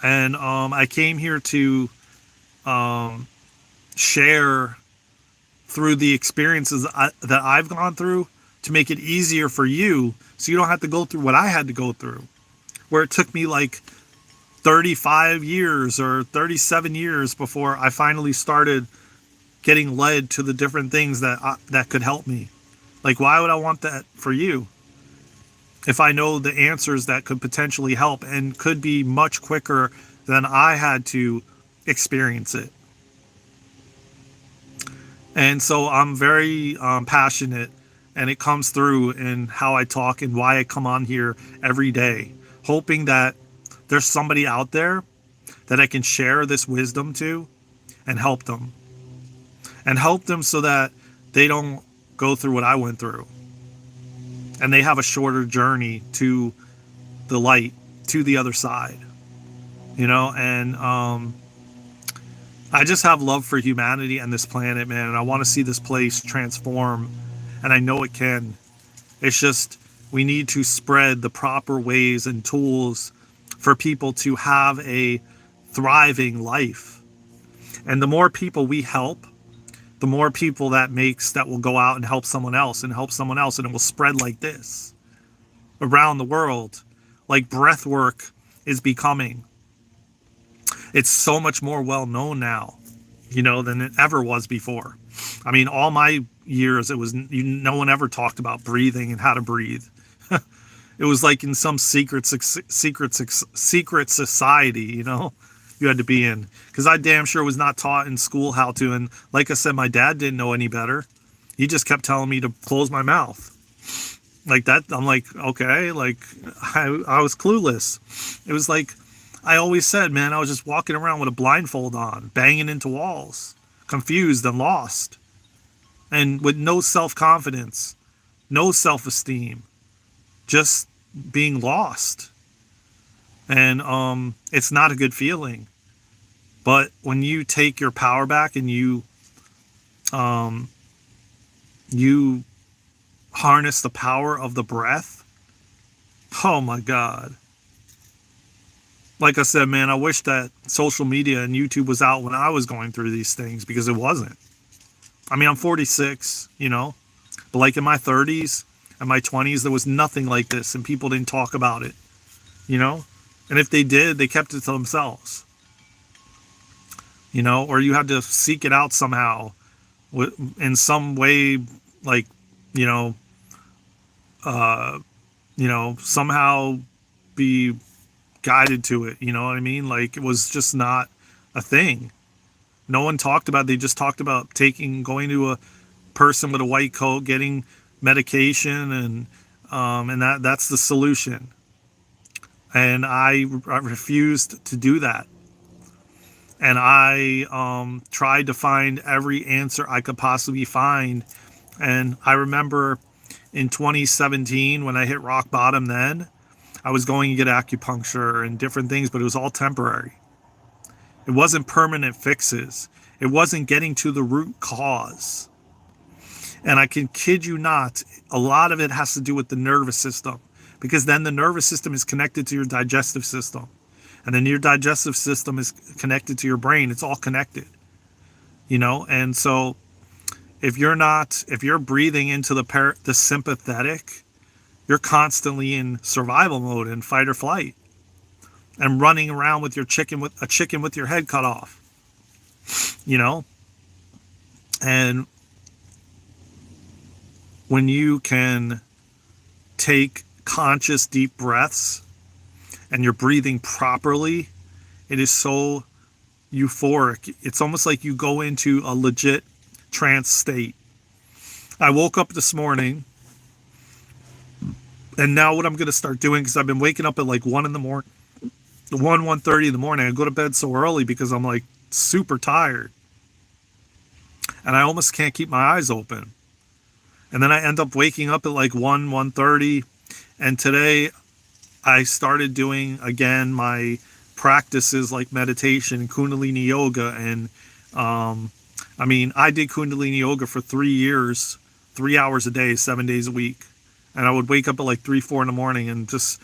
And I came here to share through the experiences that I've gone through to make it easier for you, so you don't have to go through what I had to go through, where it took me like 35 years or 37 years before I finally started getting led to the different things that could help me. Like, why would I want that for you if I know the answers that could potentially help and could be much quicker than I had to experience it? And so I'm very passionate, and it comes through in how I talk and why I come on here every day, hoping that there's somebody out there that I can share this wisdom to and help them. And help them so that they don't go through what I went through. And they have a shorter journey to the light, to the other side. And I just have love for humanity and this planet, man. And I want to see this place transform. And I know it can. It's just, we need to spread the proper ways and tools for people to have a thriving life. And the more people we help, the more people that will go out and help someone else, and it will spread like this around the world. Like breath work is becoming. It's so much more well known now, than it ever was before. I mean, all my years, no one ever talked about breathing and how to breathe. It was like in some secret society, you had to be in, because I damn sure was not taught in school how to. And like I said, my dad didn't know any better. He just kept telling me to close my mouth. Like that, I'm like, okay, like I was clueless. It was like I always said, man, I was just walking around with a blindfold on, banging into walls, confused and lost, and with no self-confidence, no self-esteem, just being lost. And it's not a good feeling. But when you take your power back and um you harness the power of the breath, oh my God. Like I said, man, I wish that social media and YouTube was out when I was going through these things, because it wasn't. I mean, I'm 46, but like in my 30s and my 20s, there was nothing like this, and people didn't talk about it, you know? And if they did, they kept it to themselves, or you had to seek it out somehow in some way, like, you know, somehow be guided to it. You know what I mean? Like, it was just not a thing. No one talked about it. They just talked about going to a person with a white coat, getting medication, and that's the solution. And I refused to do that. And I tried to find every answer I could possibly find. And I remember in 2017, when I hit rock bottom, then I was going to get acupuncture and different things, but it was all temporary. It wasn't permanent fixes. It wasn't getting to the root cause. And I can kid you not, a lot of it has to do with the nervous system, because then the nervous system is connected to your digestive system. And then your digestive system is connected to your brain. It's all connected, And so if you're breathing into the sympathetic, you're constantly in survival mode and fight or flight, and running around with a chicken with your head cut off, And when you can take conscious deep breaths and you're breathing properly, it is so euphoric. It's almost like you go into a legit trance state. I woke up this morning, and now what I'm going to start doing, because I've been waking up at like 1 in the morning, 1:30 in the morning. I go to bed so early because I'm like super tired, and I almost can't keep my eyes open. And then I end up waking up at like 1:30. And today I started doing again my practices like meditation and Kundalini yoga. And I did Kundalini yoga for 3 years, 3 hours a day, 7 days a week. And I would wake up at like 3, 4 in the morning and just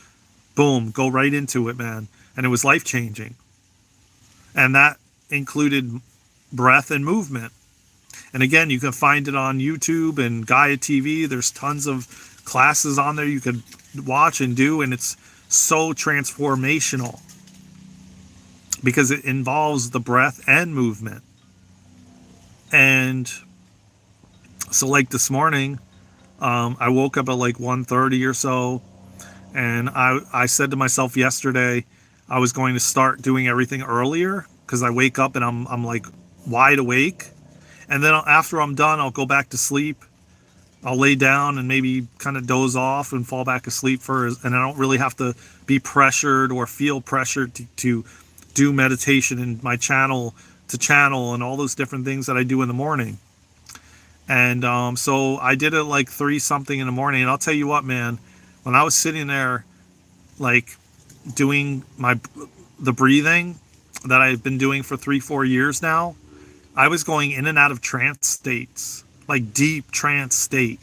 boom, go right into it, man. And it was life changing. And that included breath and movement. And again, you can find it on YouTube and Gaia TV. There's tons of classes on there you could watch and do, and it's so transformational because it involves the breath and movement. And so like this morning, I woke up at like 1:30 or so, and I said to myself yesterday I was going to start doing everything earlier, because I wake up and I'm like wide awake. And then after I'm done, I'll go back to sleep. I'll lay down and maybe kind of doze off and fall back asleep and I don't really have to be pressured or feel pressured to do meditation in my channel and all those different things that I do in the morning. And so I did it like 3 something in the morning. And I'll tell you what, man, when I was sitting there, like doing the breathing that I've been doing for 3-4 years now, I was going in and out of trance states, like deep trance state.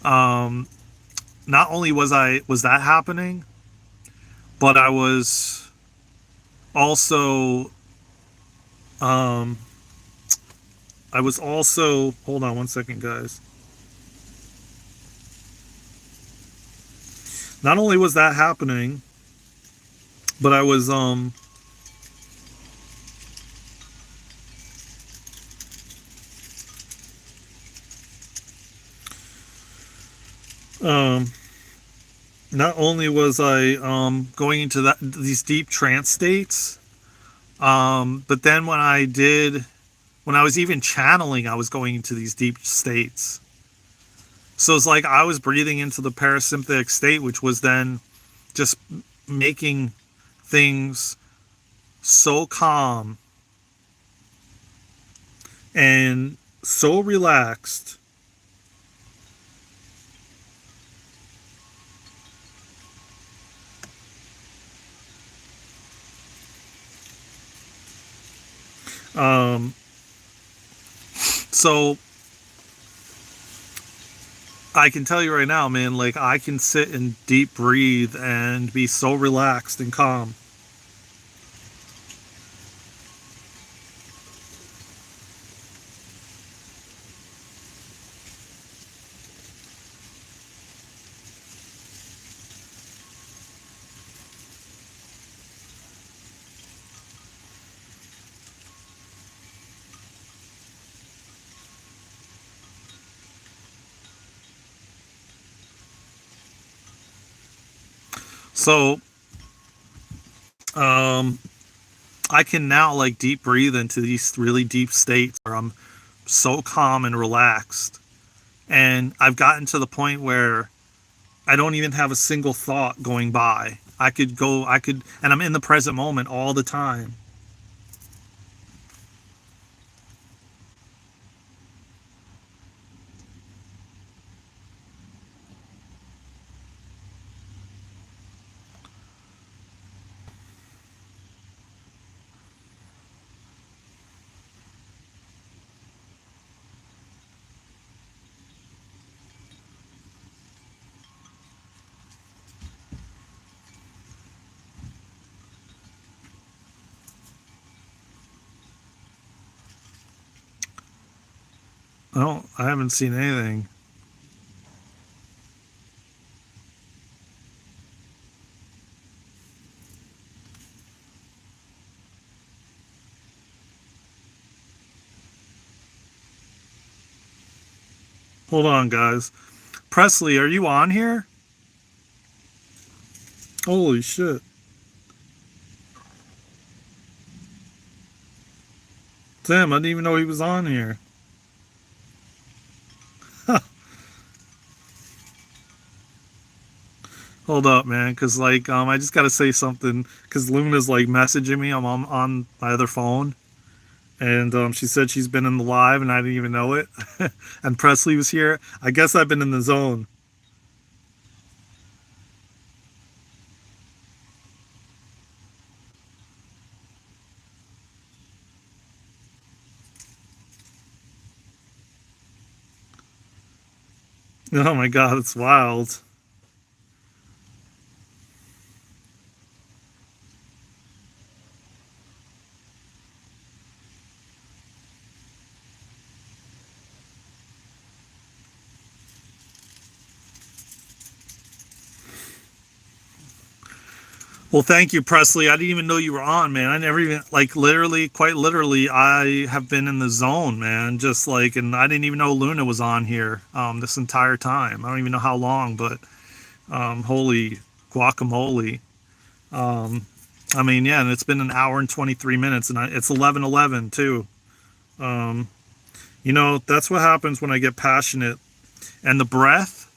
Not only was that happening, but I was also, hold on one second, guys. Not only was that happening, but I was, not only was I going into these deep trance states, but then when I was even channeling, I was going into these deep states. So it's like I was breathing into the parasympathetic state, which was then just making things so calm and so relaxed. Um, so I can tell you right now, man, like I can sit and deep breathe and be so relaxed and calm. So, um, I can now like deep breathe into these really deep states where I'm so calm and relaxed. And I've gotten to the point where I don't even have a single thought going by. And I'm in the present moment all the time. I haven't seen anything. Hold on, guys. Presley, are you on here? Holy shit. Damn, I didn't even know he was on here. Hold up, man, because like I just gotta say something because Luna's like messaging me. I'm on my other phone, and she said she's been in the live, and I didn't even know it. And Presley was here. I guess I've been in the zone. Oh my god, it's wild. Well, thank you, Presley. I didn't even know you were on, man. I never even like literally, quite literally, I have been in the zone, man. Just like, and I didn't even know Luna was on here this entire time. I don't even know how long, but holy guacamole. Um, I mean, yeah, and it's been an hour and 23 minutes, and it's 11:11 too. Um, that's what happens when I get passionate. And the breath,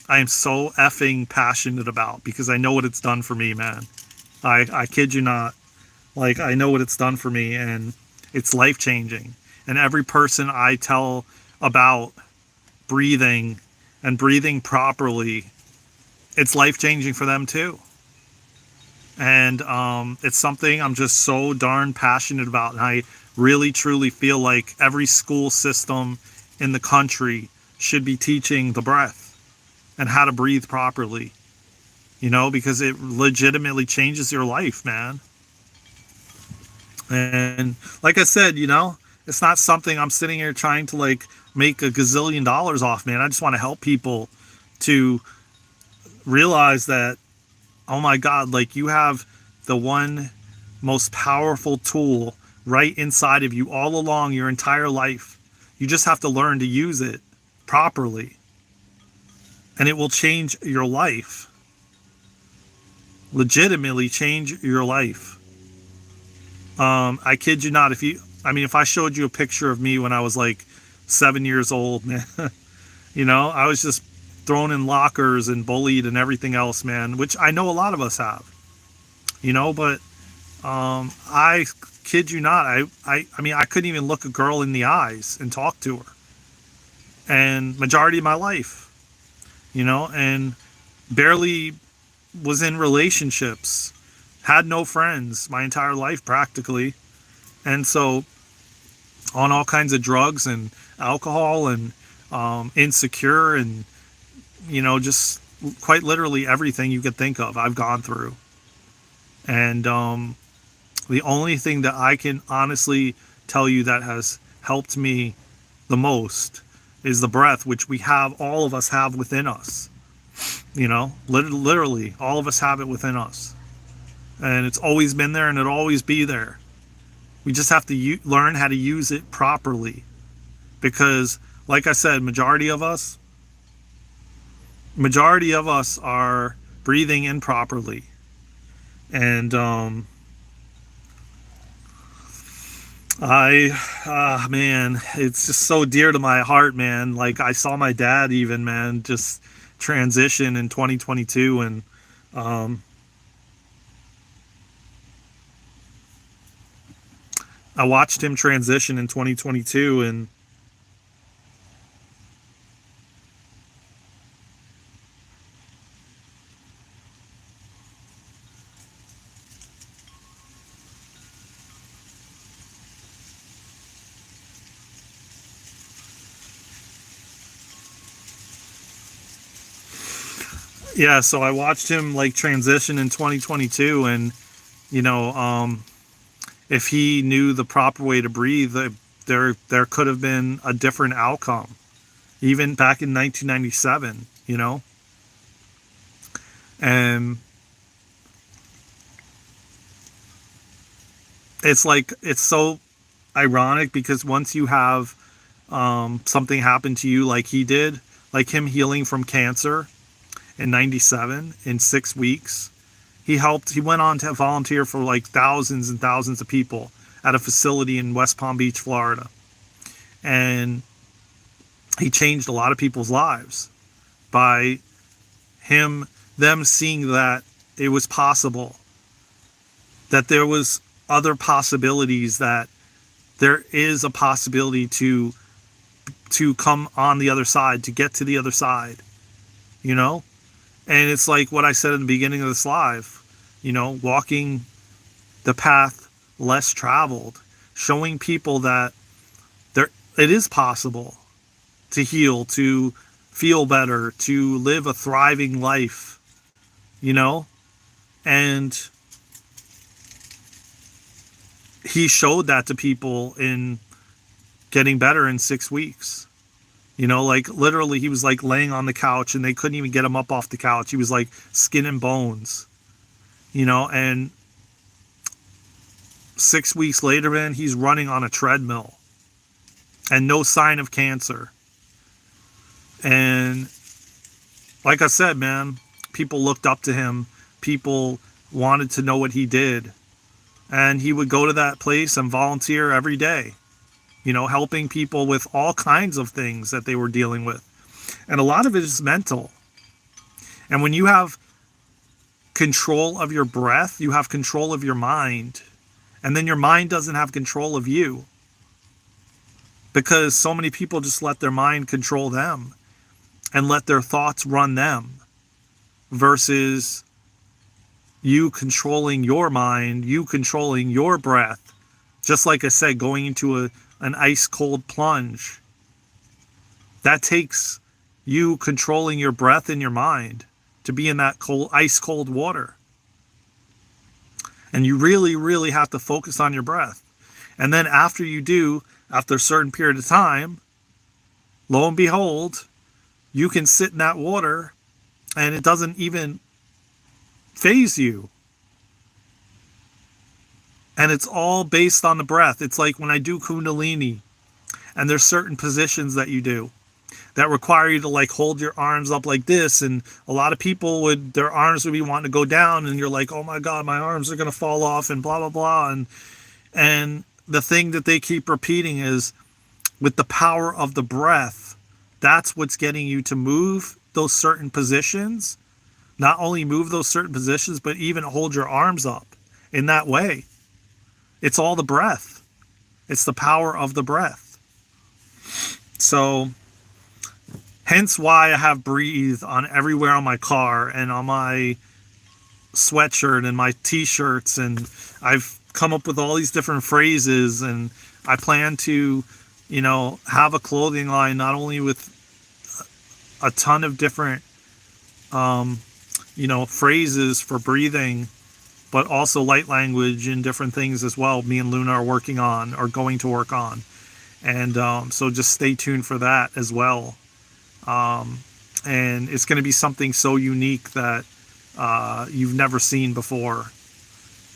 I am so effing passionate about because I know what it's done for me, man. I kid you not. Like, I know what it's done for me, and it's life changing. And every person I tell about breathing and breathing properly, it's life changing for them too. And it's something I'm just so darn passionate about. And I really, truly feel like every school system in the country should be teaching the breath and how to breathe properly, because it legitimately changes your life, man. And like I said, it's not something I'm sitting here trying to like make a gazillion dollars off, man. I just want to help people to realize that, oh my God, like you have the one most powerful tool right inside of you all along your entire life. You just have to learn to use it properly, and it will change your life. Legitimately change your life. I kid you not. If I showed you a picture of me when I was like 7 years old, man, I was just thrown in lockers and bullied and everything else, man, which I know a lot of us have, but I kid you not, I mean, I couldn't even look a girl in the eyes and talk to her. And majority of my life, and barely was in relationships, had no friends my entire life practically. And so on all kinds of drugs and alcohol and insecure and, just quite literally everything you could think of, I've gone through. And the only thing that I can honestly tell you that has helped me the most is the breath, which all of us have within us. Literally, all of us have it within us. And it's always been there and it'll always be there. We just have to learn how to use it properly. Because, like I said, majority of us are breathing improperly. And man, it's just so dear to my heart, man. Like, I saw my dad even, man, just transition in 2022. And I watched him transition in 2022, and yeah, so I watched him like transition in 2022, and if he knew the proper way to breathe, there could have been a different outcome, even back in 1997, and it's so ironic because once you have something happen to you like he did, like him healing from cancer in 97 in 6 weeks, he went on to volunteer for like thousands and thousands of people at a facility in West Palm Beach, Florida. And he changed a lot of people's lives by them seeing that it was possible, that there was other possibilities, that there is a possibility to come on the other side, to get to the other side, And it's like what I said in the beginning of this live, walking the path less traveled, showing people that it is possible to heal, to feel better, to live a thriving life, and he showed that to people in getting better in 6 weeks. Like literally he was like laying on the couch and they couldn't even get him up off the couch. He was like skin and bones, and 6 weeks later, man, he's running on a treadmill and no sign of cancer. And like I said, man, people looked up to him. People wanted to know what he did. And he would go to that place and volunteer every day, helping people with all kinds of things that they were dealing with. And a lot of it is mental. And when you have control of your breath, you have control of your mind. And then your mind doesn't have control of you. Because so many people just let their mind control them and let their thoughts run them, versus you controlling your mind, you controlling your breath. Just like I said, going into an ice cold plunge. That takes you controlling your breath and your mind to be in that ice cold water. And you really, really have to focus on your breath. And then after you do, after a certain period of time, lo and behold, you can sit in that water and it doesn't even faze you. And it's all based on the breath. It's like when I do Kundalini, and there's certain positions that you do that require you to like hold your arms up like this, and a lot of people their arms would be wanting to go down, and you're like, oh my God, my arms are going to fall off, and blah, blah, blah. And the thing that they keep repeating is, with the power of the breath, that's what's getting you to move those certain positions, not only move those certain positions, but even hold your arms up in that way. It's all the breath. It's the power of the breath. So hence why I have breathe on everywhere on my car and on my sweatshirt and my t-shirts, and I've come up with all these different phrases, and I plan to, have a clothing line not only with a ton of different phrases for breathing, but also light language and different things as well. Me and Luna are working on, or going to work on. And so just stay tuned for that as well. And it's going to be something so unique that you've never seen before.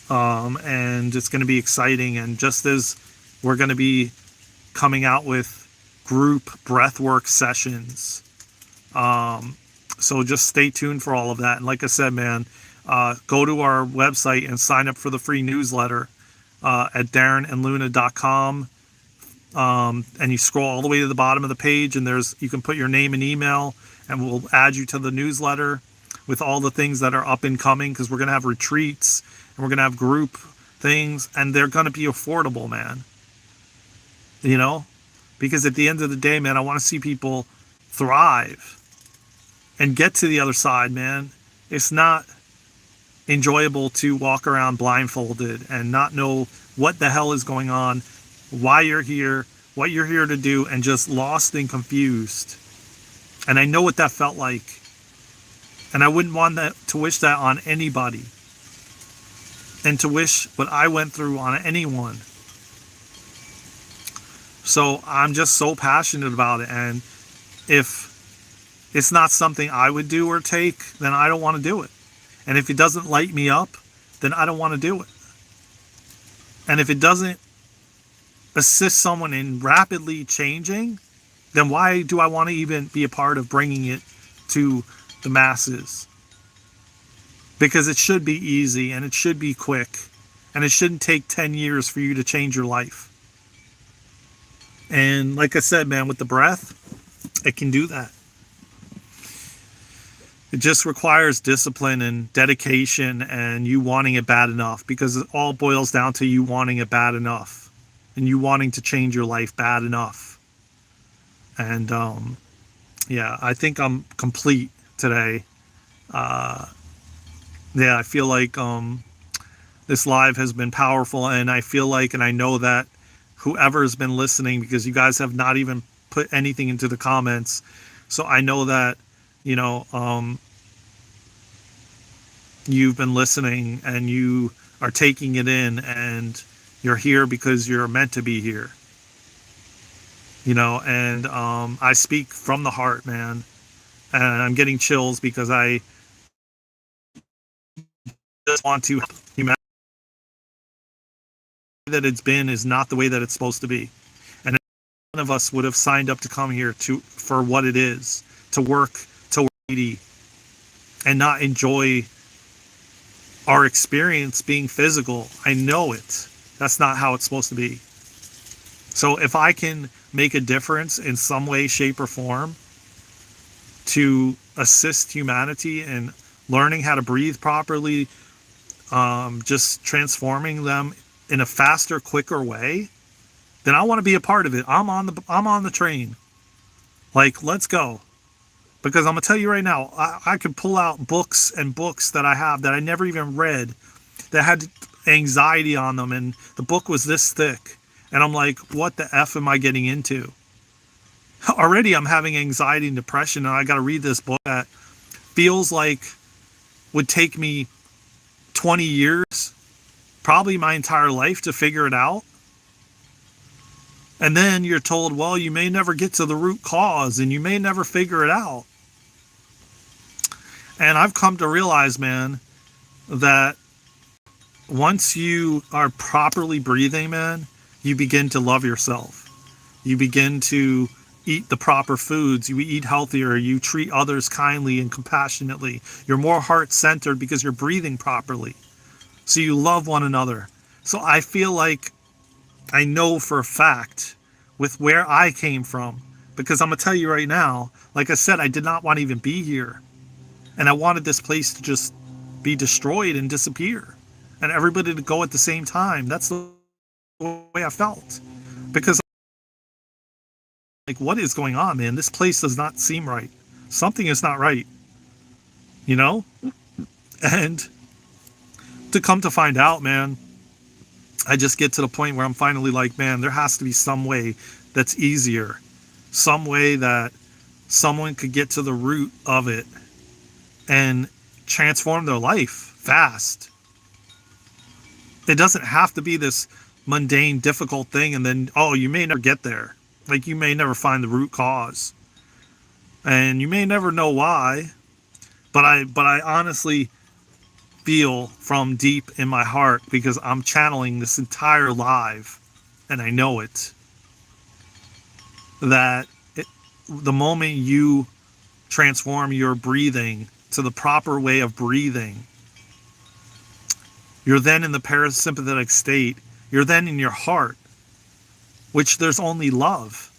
And it's going to be exciting. And just as we're going to be coming out with group breathwork sessions, so just stay tuned for all of that. And like I said, man, go to our website and sign up for the free newsletter at darenandluna.com. And you scroll all the way to the bottom of the page, and you can put your name and email, and we'll add you to the newsletter with all the things that are up and coming, because we're going to have retreats and we're going to have group things, and they're going to be affordable, man. Because at the end of the day, man, I want to see people thrive and get to the other side, man. It's not enjoyable to walk around blindfolded and not know what the hell is going on, why you're here, what you're here to do, and just lost and confused. And I know what that felt like. And I wouldn't want to wish that on anybody. And to wish what I went through on anyone. So I'm just so passionate about it. And if it's not something I would do or take, then I don't want to do it. And if it doesn't light me up, then I don't want to do it. And if it doesn't assist someone in rapidly changing, then why do I want to even be a part of bringing it to the masses? Because it should be easy, and it should be quick, and it shouldn't take 10 years for you to change your life. And like I said, man, with the breath, it can do that. It just requires discipline and dedication and you wanting it bad enough, because it all boils down to you wanting it bad enough and you wanting to change your life bad enough. And yeah, I think I'm complete today. Yeah, I feel like this live has been powerful, and I feel like, and I know that whoever has been listening, because you guys have not even put anything into the comments, so I know that you've been listening and you are taking it in, and you're here because you're meant to be here. And I speak from the heart, man, and I'm getting chills because I just want to help humanity. That it's been is not the way that it's supposed to be, and none of us would have signed up to come here for what it is, to work to and not enjoy our experience being physical. I know it. That's not how it's supposed to be. So if I can make a difference in some way, shape, or form to assist humanity in learning how to breathe properly, just transforming them in a faster, quicker way, then I want to be a part of it. I'm on the train. Like, let's go. Because I'm gonna tell you right now, I could pull out books and books that I have that I never even read, that had anxiety on them, and the book was this thick, and I'm like, what the F am I getting into? Already I'm having anxiety and depression, and I got to read this book that feels like would take me 20 years, probably my entire life, to figure it out. And then you're told, well, you may never get to the root cause, and you may never figure it out. And I've come to realize, man, that once you are properly breathing, man, you begin to love yourself. You begin to eat the proper foods. You eat healthier. You treat others kindly and compassionately. You're more heart-centered because you're breathing properly. So you love one another. So I feel like I know for a fact, with where I came from, Because I'm going to tell you right now, like I said, I did not want to even be here. And I wanted this place to just be destroyed and disappear. And everybody to go at the same time. That's the way I felt. Because, like, what is going on, man? This place does not seem right. Something is not right. You know? And to come to find out, man, I just get to the point where I'm finally like, man, there has to be some way that's easier. Some way that someone could get to the root of it and transform their life fast. It doesn't have to be this mundane, difficult thing, and then, oh, you may never get there. Like, you may never find the root cause. And you may never know why. But I honestly feel from deep in my heart, because I'm channeling this entire live, and I know it, that the moment you transform your breathing to the proper way of breathing, you're then in the parasympathetic state. You're then in your heart, which there's only love.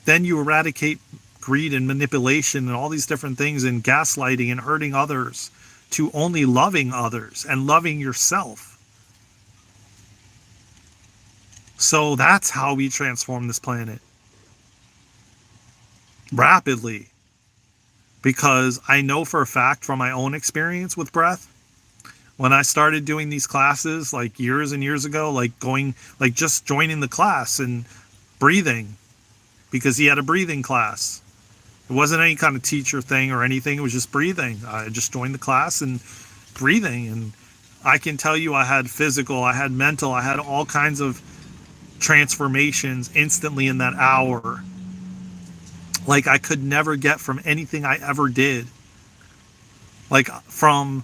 Then you eradicate greed and manipulation and all these different things, and gaslighting and hurting others, to only loving others and loving yourself. So that's how we transform this planet. Rapidly. Because I know for a fact from my own experience with breath, when I started doing these classes like years and years ago, like just joining the class and breathing, because he had a breathing class. It wasn't any kind of teacher thing or anything. It was just breathing. I just joined the class and breathing. And I can tell you, I had physical, I had mental, I had all kinds of transformations instantly in that hour. Like I could never get from anything I ever did. Like from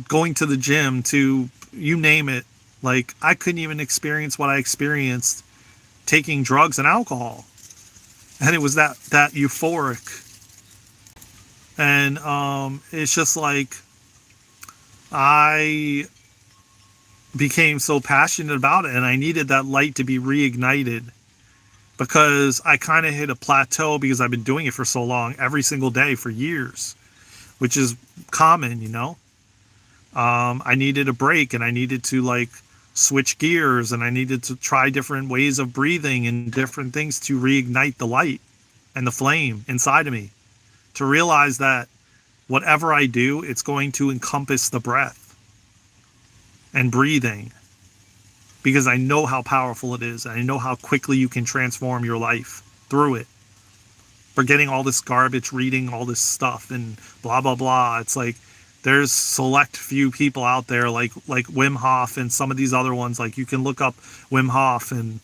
going to the gym to you name it. Like I couldn't even experience what I experienced taking drugs and alcohol. And it was that euphoric. And it's just like I became so passionate about it, and I needed that light to be reignited, because I kind of hit a plateau, because I've been doing it for so long, every single day for years, which is common, you know. I needed a break, and I needed to like switch gears, and I needed to try different ways of breathing and different things to reignite the light and the flame inside of me, to realize that whatever I do, it's going to encompass the breath and breathing, because I know how powerful it is. And I know how quickly you can transform your life through it. Forgetting all this garbage, reading all this stuff and blah, blah, blah. It's like there's select few people out there like Wim Hof and some of these other ones. Like you can look up Wim Hof, and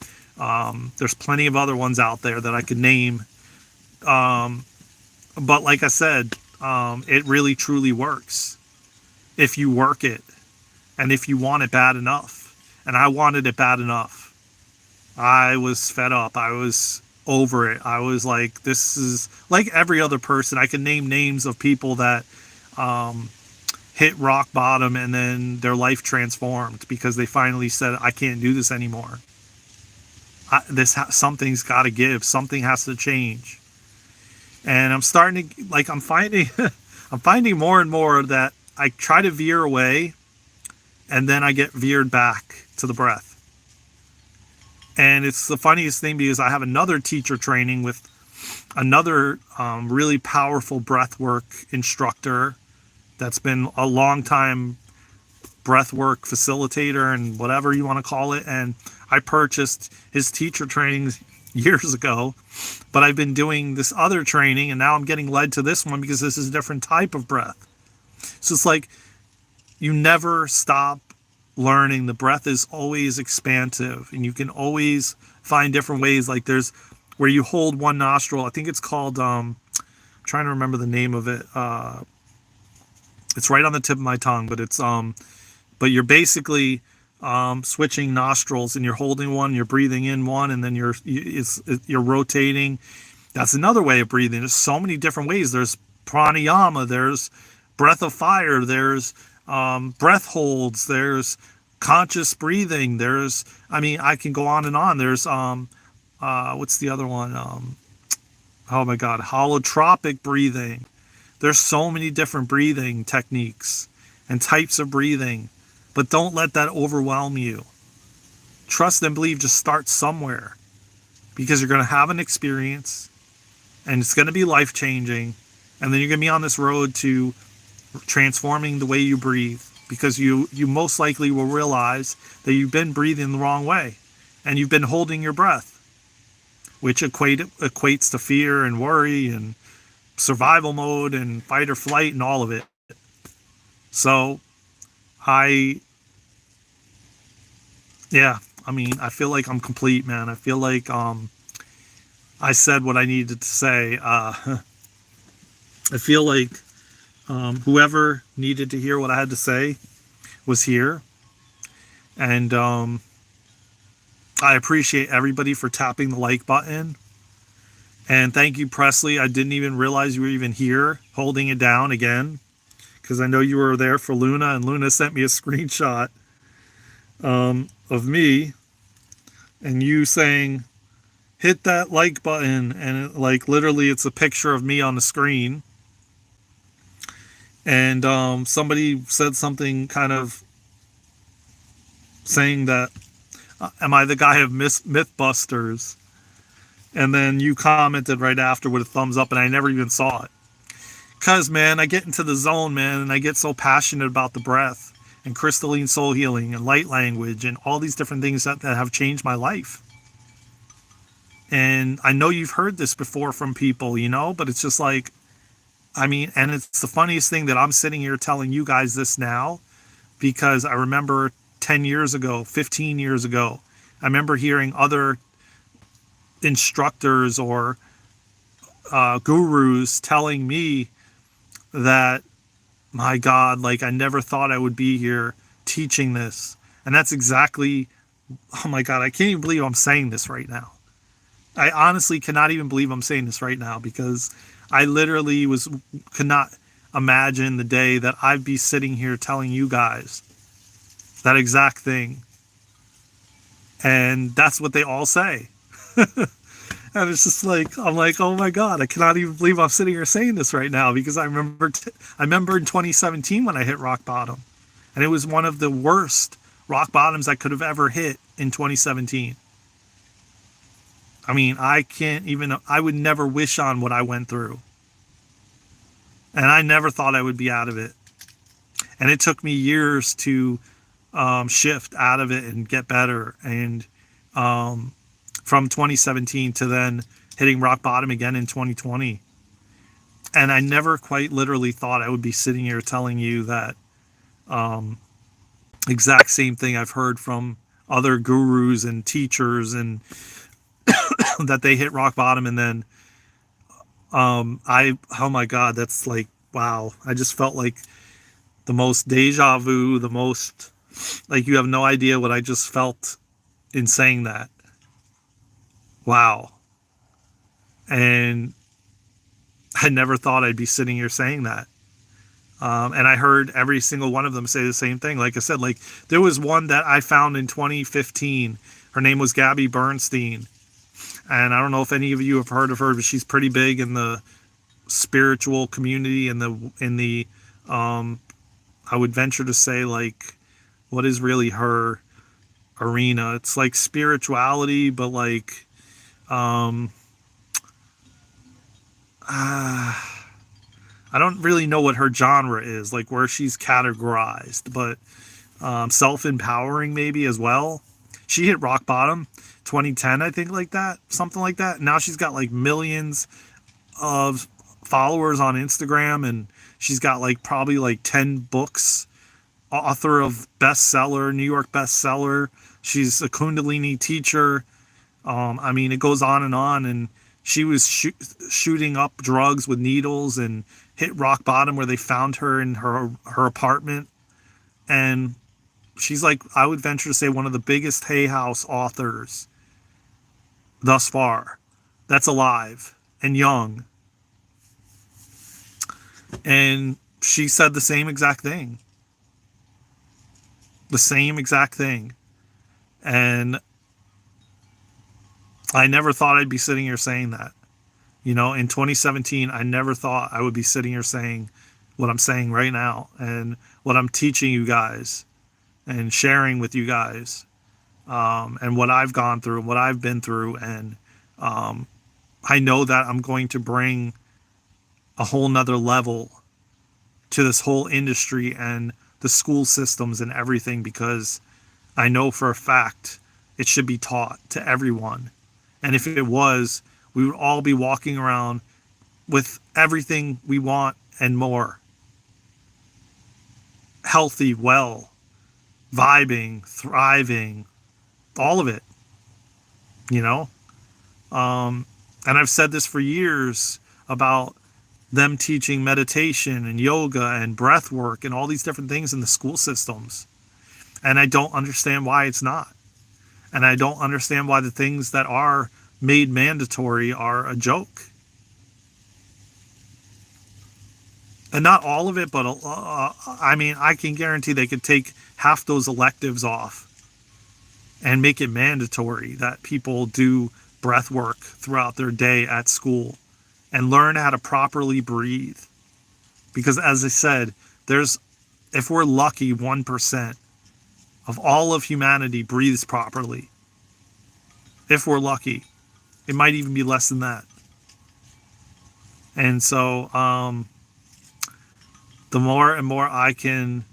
there's plenty of other ones out there that I could name. But like I said, it really truly works if you work it and if you want it bad enough. And I wanted it bad enough. I was fed up. I was over it. I was like, this is like every other person. I can name names of people that hit rock bottom and then their life transformed because they finally said, I can't do this anymore. Something's got to give. Something has to change. And I'm starting to, like, I'm finding more and more that I try to veer away, and then I get veered back to the breath. And it's the funniest thing, because I have another teacher training with another really powerful breathwork instructor that's been a long time breathwork facilitator and whatever you want to call it. And I purchased his teacher trainings years ago, but I've been doing this other training, and now I'm getting led to this one because this is a different type of breath. So it's like you never stop learning. The breath is always expansive, and you can always find different ways. Like there's where you hold one nostril. I think it's called I'm trying to remember the name of it. It's right on the tip of my tongue, but it's but you're basically switching nostrils, and you're holding one, you're breathing in one, and then you're rotating. That's another way of breathing. There's so many different ways. There's pranayama, there's breath of fire, there's breath holds, there's conscious breathing, there's, I mean, I can go on and on. There's what's the other one? Oh my God, holotropic breathing. There's so many different breathing techniques and types of breathing, but don't let that overwhelm you. Trust and believe, just start somewhere, because you're going to have an experience and it's going to be life changing. And then you're going to be on this road to transforming the way you breathe, because you most likely will realize that you've been breathing the wrong way and you've been holding your breath, which equates to fear and worry and survival mode and fight or flight and all of it. So I, yeah, I mean, I feel like I'm complete, man. I feel like I said what I needed to say. I feel like whoever needed to hear what I had to say was here. And I appreciate everybody for tapping the like button. And thank you, Presley. I didn't even realize you were even here holding it down again, because I know you were there for Luna, and Luna sent me a screenshot of me and you saying, hit that like button. And like literally it's a picture of me on the screen. And somebody said something kind of saying that, am I the guy of Mythbusters? And then you commented right after with a thumbs up, and I never even saw it. Because, man, I get into the zone, man, and I get so passionate about the breath and crystalline soul healing and light language and all these different things that have changed my life. And I know you've heard this before from people, but it's just like, I mean, and it's the funniest thing that I'm sitting here telling you guys this now, because I remember 10 years ago, 15 years ago, I remember hearing other instructors or gurus telling me that, my God, like I never thought I would be here teaching this. And that's exactly, oh my God, I can't even believe I'm saying this right now. I honestly cannot even believe I'm saying this right now, because I literally could not imagine the day that I'd be sitting here telling you guys that exact thing. And that's what they all say. And it's just like, I'm like, oh my God, I cannot even believe I'm sitting here saying this right now, because I remember in 2017 when I hit rock bottom, and it was one of the worst rock bottoms I could have ever hit in 2017. I mean, I would never wish on what I went through. And I never thought I would be out of it. And it took me years to shift out of it and get better. And from 2017 to then hitting rock bottom again in 2020. And I never quite literally thought I would be sitting here telling you that exact same thing I've heard from other gurus and teachers, and that they hit rock bottom. And then oh my God, that's like, wow. I just felt like the most deja vu, the most, like, you have no idea what I just felt in saying that. Wow. And I never thought I'd be sitting here saying that. And I heard every single one of them say the same thing. Like I said, like there was one that I found in 2015. Her name was Gabby Bernstein. And I don't know if any of you have heard of her, but she's pretty big in the spiritual community, in the I would venture to say, like, what is really her arena? It's like spirituality, but like I don't really know what her genre is, like where she's categorized, but self-empowering maybe as well. She hit rock bottom 2010, I think, like that, something like that. Now she's got like millions of followers on Instagram, and she's got like probably like 10 books, author of bestseller, New York bestseller. She's a Kundalini teacher. I mean, it goes on, and she was shooting up drugs with needles and hit rock bottom, where they found her in her apartment. And she's like, I would venture to say, one of the biggest Hay House authors thus far that's alive and young. And she said the same exact thing. The same exact thing. And I never thought I'd be sitting here saying that. You know, in 2017, I never thought I would be sitting here saying what I'm saying right now and what I'm teaching you guys and sharing with you guys, and what I've gone through and what I've been through. And I know that I'm going to bring a whole nother level to this whole industry and the school systems and everything, because I know for a fact it should be taught to everyone. And if it was, we would all be walking around with everything we want and more. Healthy, well, vibing, thriving, all of it, you know? And I've said this for years about them teaching meditation and yoga and breath work and all these different things in the school systems. And I don't understand why it's not. And I don't understand why the things that are made mandatory are a joke. And not all of it, but I mean, I can guarantee they could take half those electives off and make it mandatory that people do breath work throughout their day at school and learn how to properly breathe. Because as I said, if we're lucky, 1% of all of humanity breathes properly. If we're lucky. It might even be less than that. And so, the more and more I can,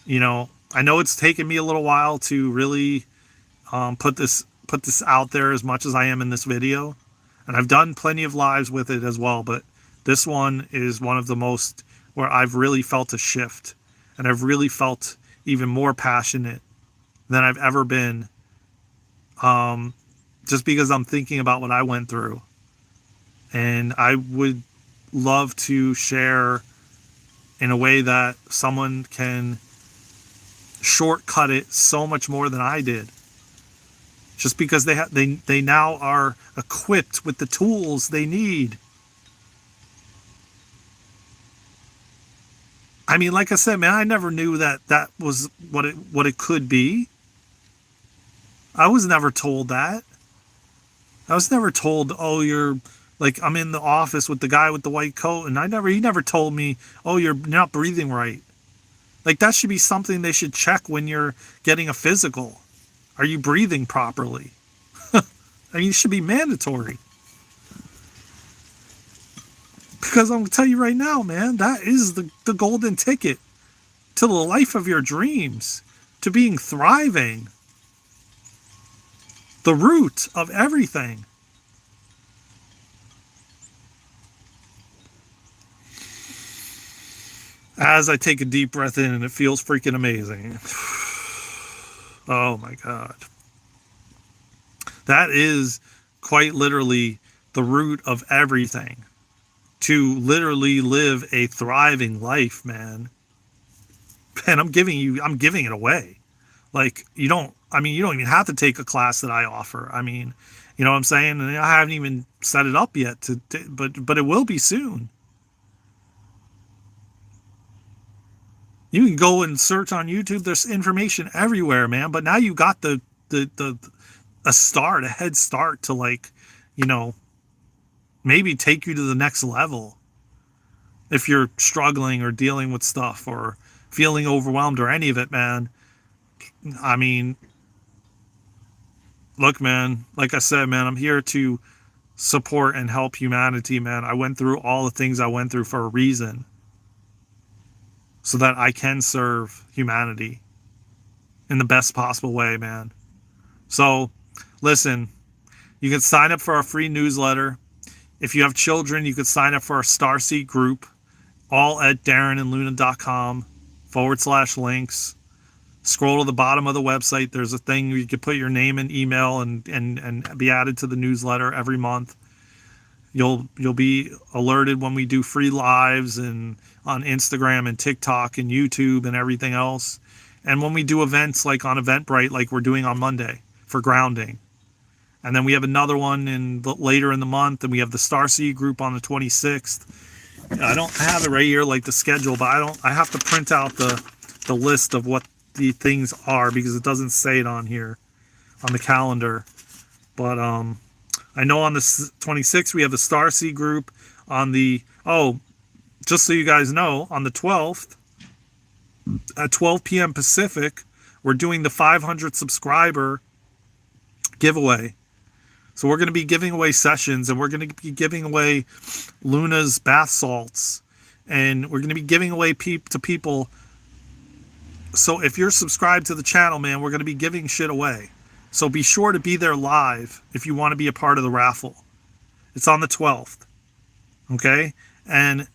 I know it's taken me a little while to really put this out there as much as I am in this video. And I've done plenty of lives with it as well, but this one is one of the most where I've really felt a shift, and I've really felt even more passionate than I've ever been, just because I'm thinking about what I went through. And I would love to share in a way that someone can shortcut it so much more than I did. Just because they now are equipped with the tools they need. I mean, like I said, man, I never knew that was what it could be. I was never told that. I was never told, oh, you're like, I'm in the office with the guy with the white coat, and he never told me, oh, you're not breathing right. Like, that should be something they should check when you're getting a physical. Are you breathing properly? I mean, it should be mandatory. Because I'm going to tell you right now, man, that is the golden ticket to the life of your dreams, to being thriving. The root of everything. As I take a deep breath in, and it feels freaking amazing. Oh my God. That is quite literally the root of everything. To literally live a thriving life, man. And I'm giving it away. Like, you don't even have to take a class that I offer. I mean, you know what I'm saying? And I haven't even set it up yet but it will be soon. You can go and search on YouTube. There's information everywhere, man. But now you got a head start to, like, maybe take you to the next level. If you're struggling or dealing with stuff or feeling overwhelmed or any of it, man. I mean, look, man, like I said, man, I'm here to support and help humanity, man. I went through all the things I went through for a reason, so that I can serve humanity in the best possible way, man. So, listen, you can sign up for our free newsletter. If you have children, you could sign up for our Starseed group, all at DarenandLuna.com/links. Scroll to the bottom of the website. There's a thing where you can put your name and email and be added to the newsletter every month. You'll be alerted when we do free lives and on Instagram and TikTok and YouTube and everything else. And when we do events like on Eventbrite, like we're doing on Monday for grounding. And then we have another one later in the month, and we have the Starseed group on the 26th. I don't have it right here, like the schedule, but I have to print out the list of what the things are, because it doesn't say it on here on the calendar. But I I know on the 26th we have the Starseed group. On the, oh, just so you guys know, on the 12th at 12 p.m. Pacific, we're doing the 500 subscriber giveaway. So we're going to be giving away sessions, and we're going to be giving away Luna's bath salts, and we're going to be giving away to people. So if you're subscribed to the channel, man, we're going to be giving shit away. So be sure to be there live if you want to be a part of the raffle. It's on the 12th. Okay? And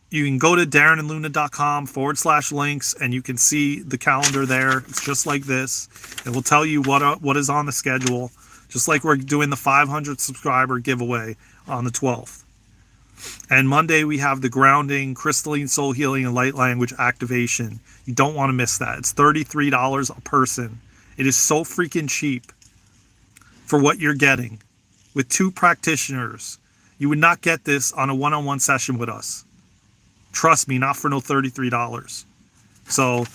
you can go to darenandluna.com/links, and you can see the calendar there. It's just like this. It will tell you what is on the schedule, just like we're doing the 500 subscriber giveaway on the 12th. And Monday we have the grounding, crystalline soul healing, and light language activation. You don't want to miss that. It's $33 a person. It is so freaking cheap for what you're getting. With 2 practitioners, you would not get this on a one-on-one session with us. Trust me, not for no $33. So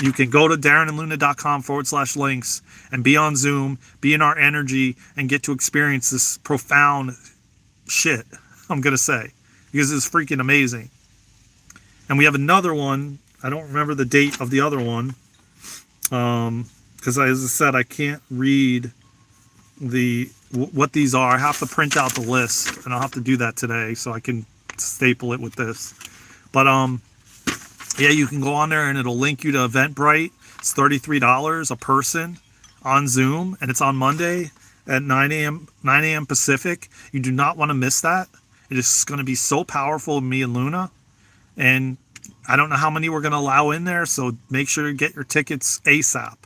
you can go to darenandluna.com/links and be on Zoom, be in our energy, and get to experience this profound shit, I'm going to say, because it's freaking amazing. And we have another one. I don't remember the date of the other one. Because as I said, I can't read what these are. I have to print out the list, and I'll have to do that today so I can staple it with this. But yeah, you can go on there and it'll link you to Eventbrite. It's $33 a person on Zoom, and it's on Monday at 9 a.m. Pacific. You do not want to miss that. It is going to be so powerful, me and Luna. And I don't know how many we're going to allow in there, so make sure you get your tickets ASAP.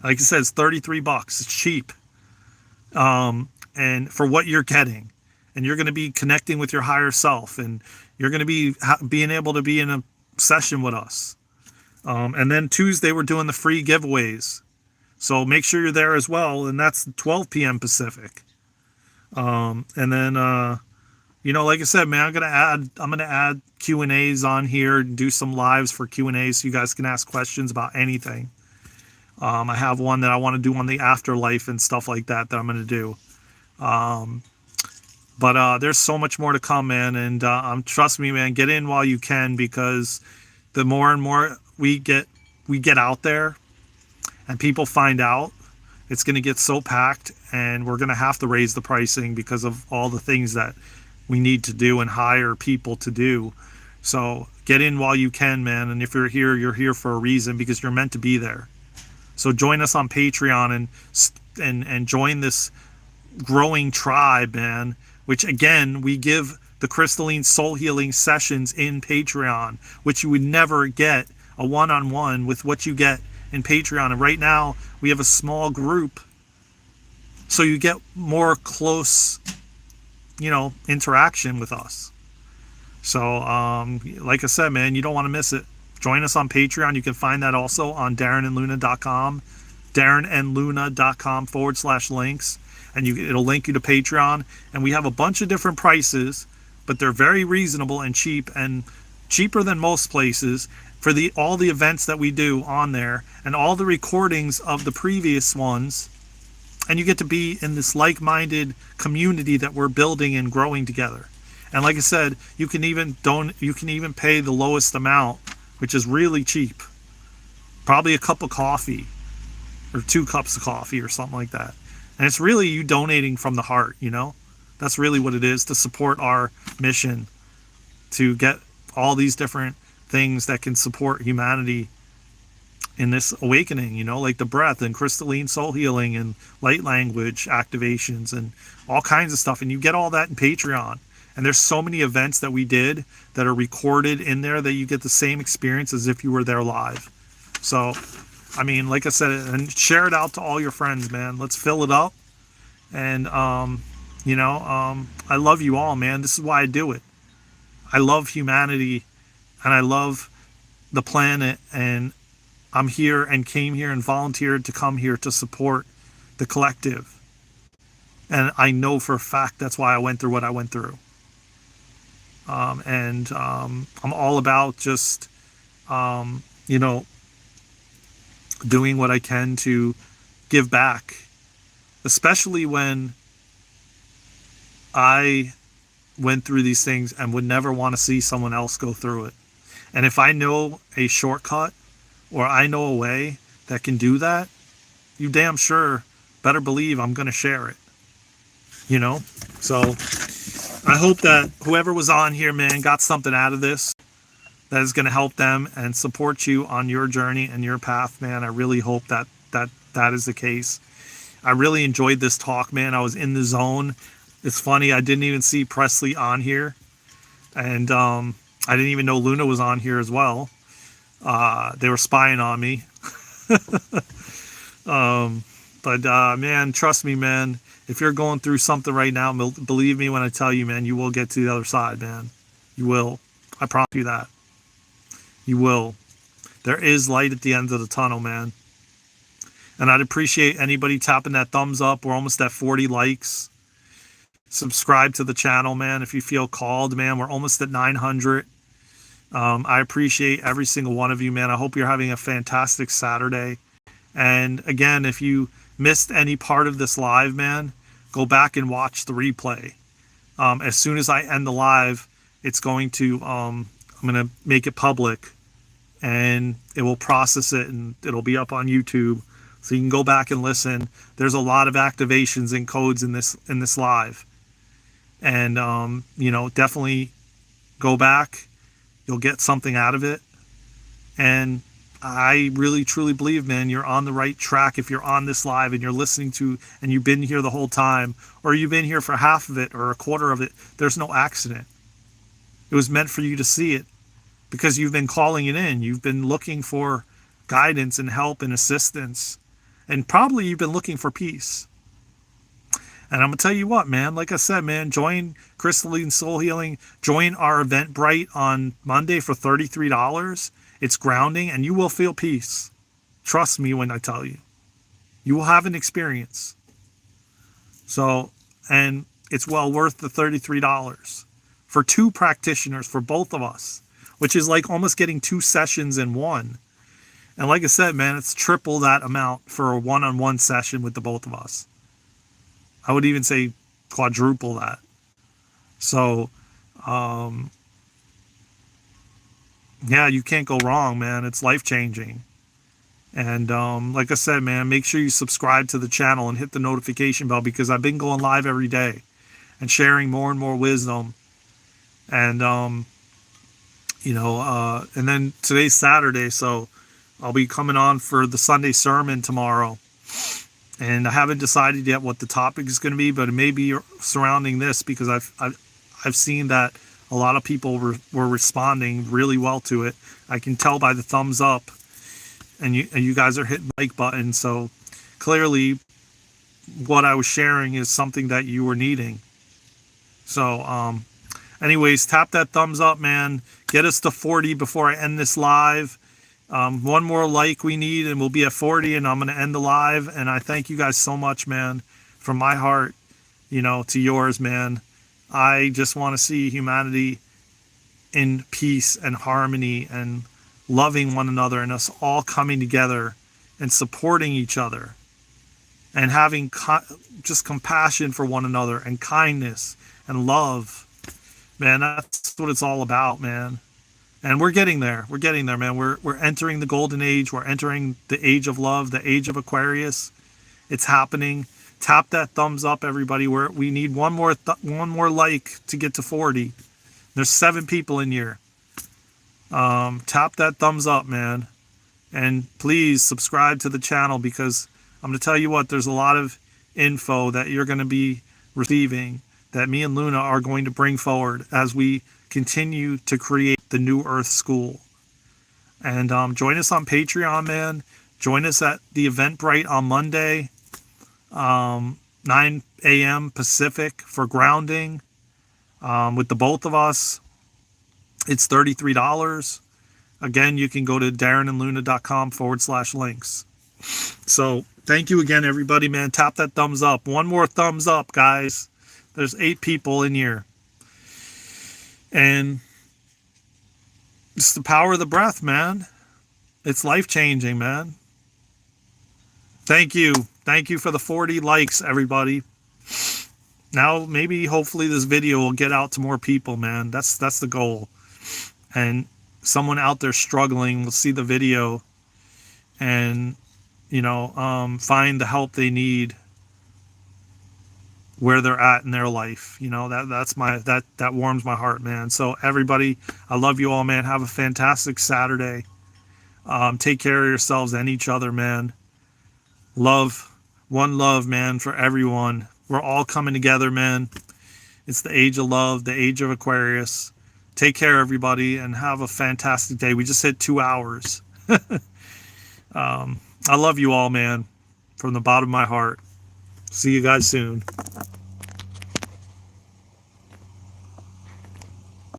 Like I said, it's $33. It's cheap. And for what you're getting. And you're going to be connecting with your higher self, and you're going to be being able to be in a session with us. And then Tuesday we're doing the free giveaways, so make sure you're there as well, and that's 12 p.m. Pacific. And then like I said, man, I'm gonna add Q&As on here, and do some lives for Q&As so you guys can ask questions about anything. I have one that I want to do on the afterlife and stuff like that I'm going to do. But there's so much more to come, man. And trust me, man, get in while you can, because the more and more we get out there and people find out, it's going to get so packed, and we're going to have to raise the pricing because of all the things that we need to do and hire people to do. So get in while you can, man. And if you're here for a reason, because you're meant to be there. So join us on Patreon and join this growing tribe, man, which again, we give the crystalline soul healing sessions in Patreon, which you would never get a one-on-one with what you get in Patreon. And right now we have a small group, so you get more close, interaction with us. So like I said, man, you don't want to miss it. Join us on Patreon. You can find that also on darenandluna.com, darenandluna.com/links, and it'll link you to Patreon. And we have a bunch of different prices, but they're very reasonable and cheap, and cheaper than most places for all the events that we do on there, and all the recordings of the previous ones. And you get to be in this like-minded community that we're building and growing together. And like I said, you can even pay the lowest amount, which is really cheap. Probably a cup of coffee or 2 cups of coffee or something like that. And it's really you donating from the heart, That's really what it is, to support our mission, to get all these different things that can support humanity in this awakening, like the breath and crystalline soul healing and light language activations and all kinds of stuff. And you get all that in Patreon. And there's so many events that we did that are recorded in there that you get the same experience as if you were there live. So, I mean, like I said, and share it out to all your friends, man. Let's fill it up. And, I love you all, man. This is why I do it. I love humanity, and I love the planet, and I'm here and came here and volunteered to come here to support the collective. And I know for a fact that's why I went through what I went through. I'm all about just, doing what I can to give back, especially when I went through these things and would never want to see someone else go through it. And if I know a shortcut or I know a way that can do that, you damn sure better believe I'm going to share it. You know? So I hope that whoever was on here, man, got something out of this that is going to help them and support you on your journey and your path, man. I really hope that is the case. I really enjoyed this talk, man. I was in the zone. It's funny, I didn't even see Presley on here. And I didn't even know Luna was on here as well. They were spying on me. But man, trust me, man. If you're going through something right now, believe me when I tell you, man, you will get to the other side, man. You will. I promise you that. You will. There is light at the end of the tunnel, man. And I'd appreciate anybody tapping that thumbs up. We're almost at 40 likes. Subscribe to the channel, man, if you feel called, man. We're almost at 900. I appreciate every single one of you, man. I hope you're having a fantastic Saturday. And again, if you missed any part of this live, man, go back and watch the replay. As soon as I end the live, it's going to, I'm going to make it public, and it will process it, and it'll be up on YouTube. So you can go back and listen. There's a lot of activations and codes in this live. And, you know, definitely go back. You'll get something out of it. And I really, truly believe, man, you're on the right track if you're on this live and you're listening to, and you've been here the whole time, or you've been here for half of it or a quarter of it. There's no accident. It was meant for you to see it because you've been calling it in. You've been looking for guidance and help and assistance. And probably you've been looking for peace. And I'm going to tell you what, man, like I said, man, join Crystalline Soul Healing. Join our Eventbrite on Monday for $33. It's grounding, and you will feel peace. Trust me when I tell you. You will have an experience. So, and it's well worth the $33 for 2 practitioners, for both of us, which is like almost getting 2 sessions in one. And like I said, man, it's triple that amount for a one-on-one session with the both of us. I would even say quadruple that. So, yeah, you can't go wrong, man. It's life-changing. And like I said, man, make sure you subscribe to the channel and hit the notification bell, because I've been going live every day and sharing more and more wisdom. And, you know, and then today's Saturday, so I'll be coming on for the Sunday sermon tomorrow. And I haven't decided yet what the topic is going to be, but it may be surrounding this, because I've seen that a lot of people were responding really well to it. I can tell by the thumbs up, and you guys are hitting the like button. So clearly what I was sharing is something that you were needing. So anyways, tap that thumbs up, man. Get us to 40 before I end this live. One more like we need, and we'll be at 40, and I'm going to end the live. And I thank you guys so much, man, from my heart, you know, to yours, man. I just want to see humanity in peace and harmony and loving one another, and us all coming together and supporting each other and having just compassion for one another and kindness and love. Man, that's what it's all about, man. And we're getting there. We're getting there, man. We're entering the golden age. We're entering the age of love, the age of Aquarius. It's happening. Tap that thumbs up, everybody. We need one more like to get to 40. There's 7 people in here. Tap that thumbs up, man. And please subscribe to the channel, because I'm going to tell you what, there's a lot of info that you're going to be receiving that me and Luna are going to bring forward as we continue to create the New Earth School. And join us on Patreon, man. Join us at the Eventbrite on Monday, 9 a.m. Pacific, for grounding with the both of us. It's $33. Again, you can go to darenandluna.com/links. So thank you again, everybody, man. Tap that thumbs up. One more thumbs up, guys. There's 8 people in here. And it's the power of the breath, man. It's life-changing, man. Thank you. Thank you for the 40 likes, everybody. now maybe hopefully this video will get out to more people, man. That's the goal. And someone out there struggling will see the video and, you know, find the help they need where they're at in their life. You know, that warms my heart, man. So everybody, I love you all, man. Have a fantastic Saturday. Take care of yourselves and each other, man. One love, man, for everyone. We're all coming together, man. It's the age of love, the age of Aquarius. Take care, everybody, and have a fantastic day. We just hit 2 hours. I love you all, man, from the bottom of my heart. See you guys soon.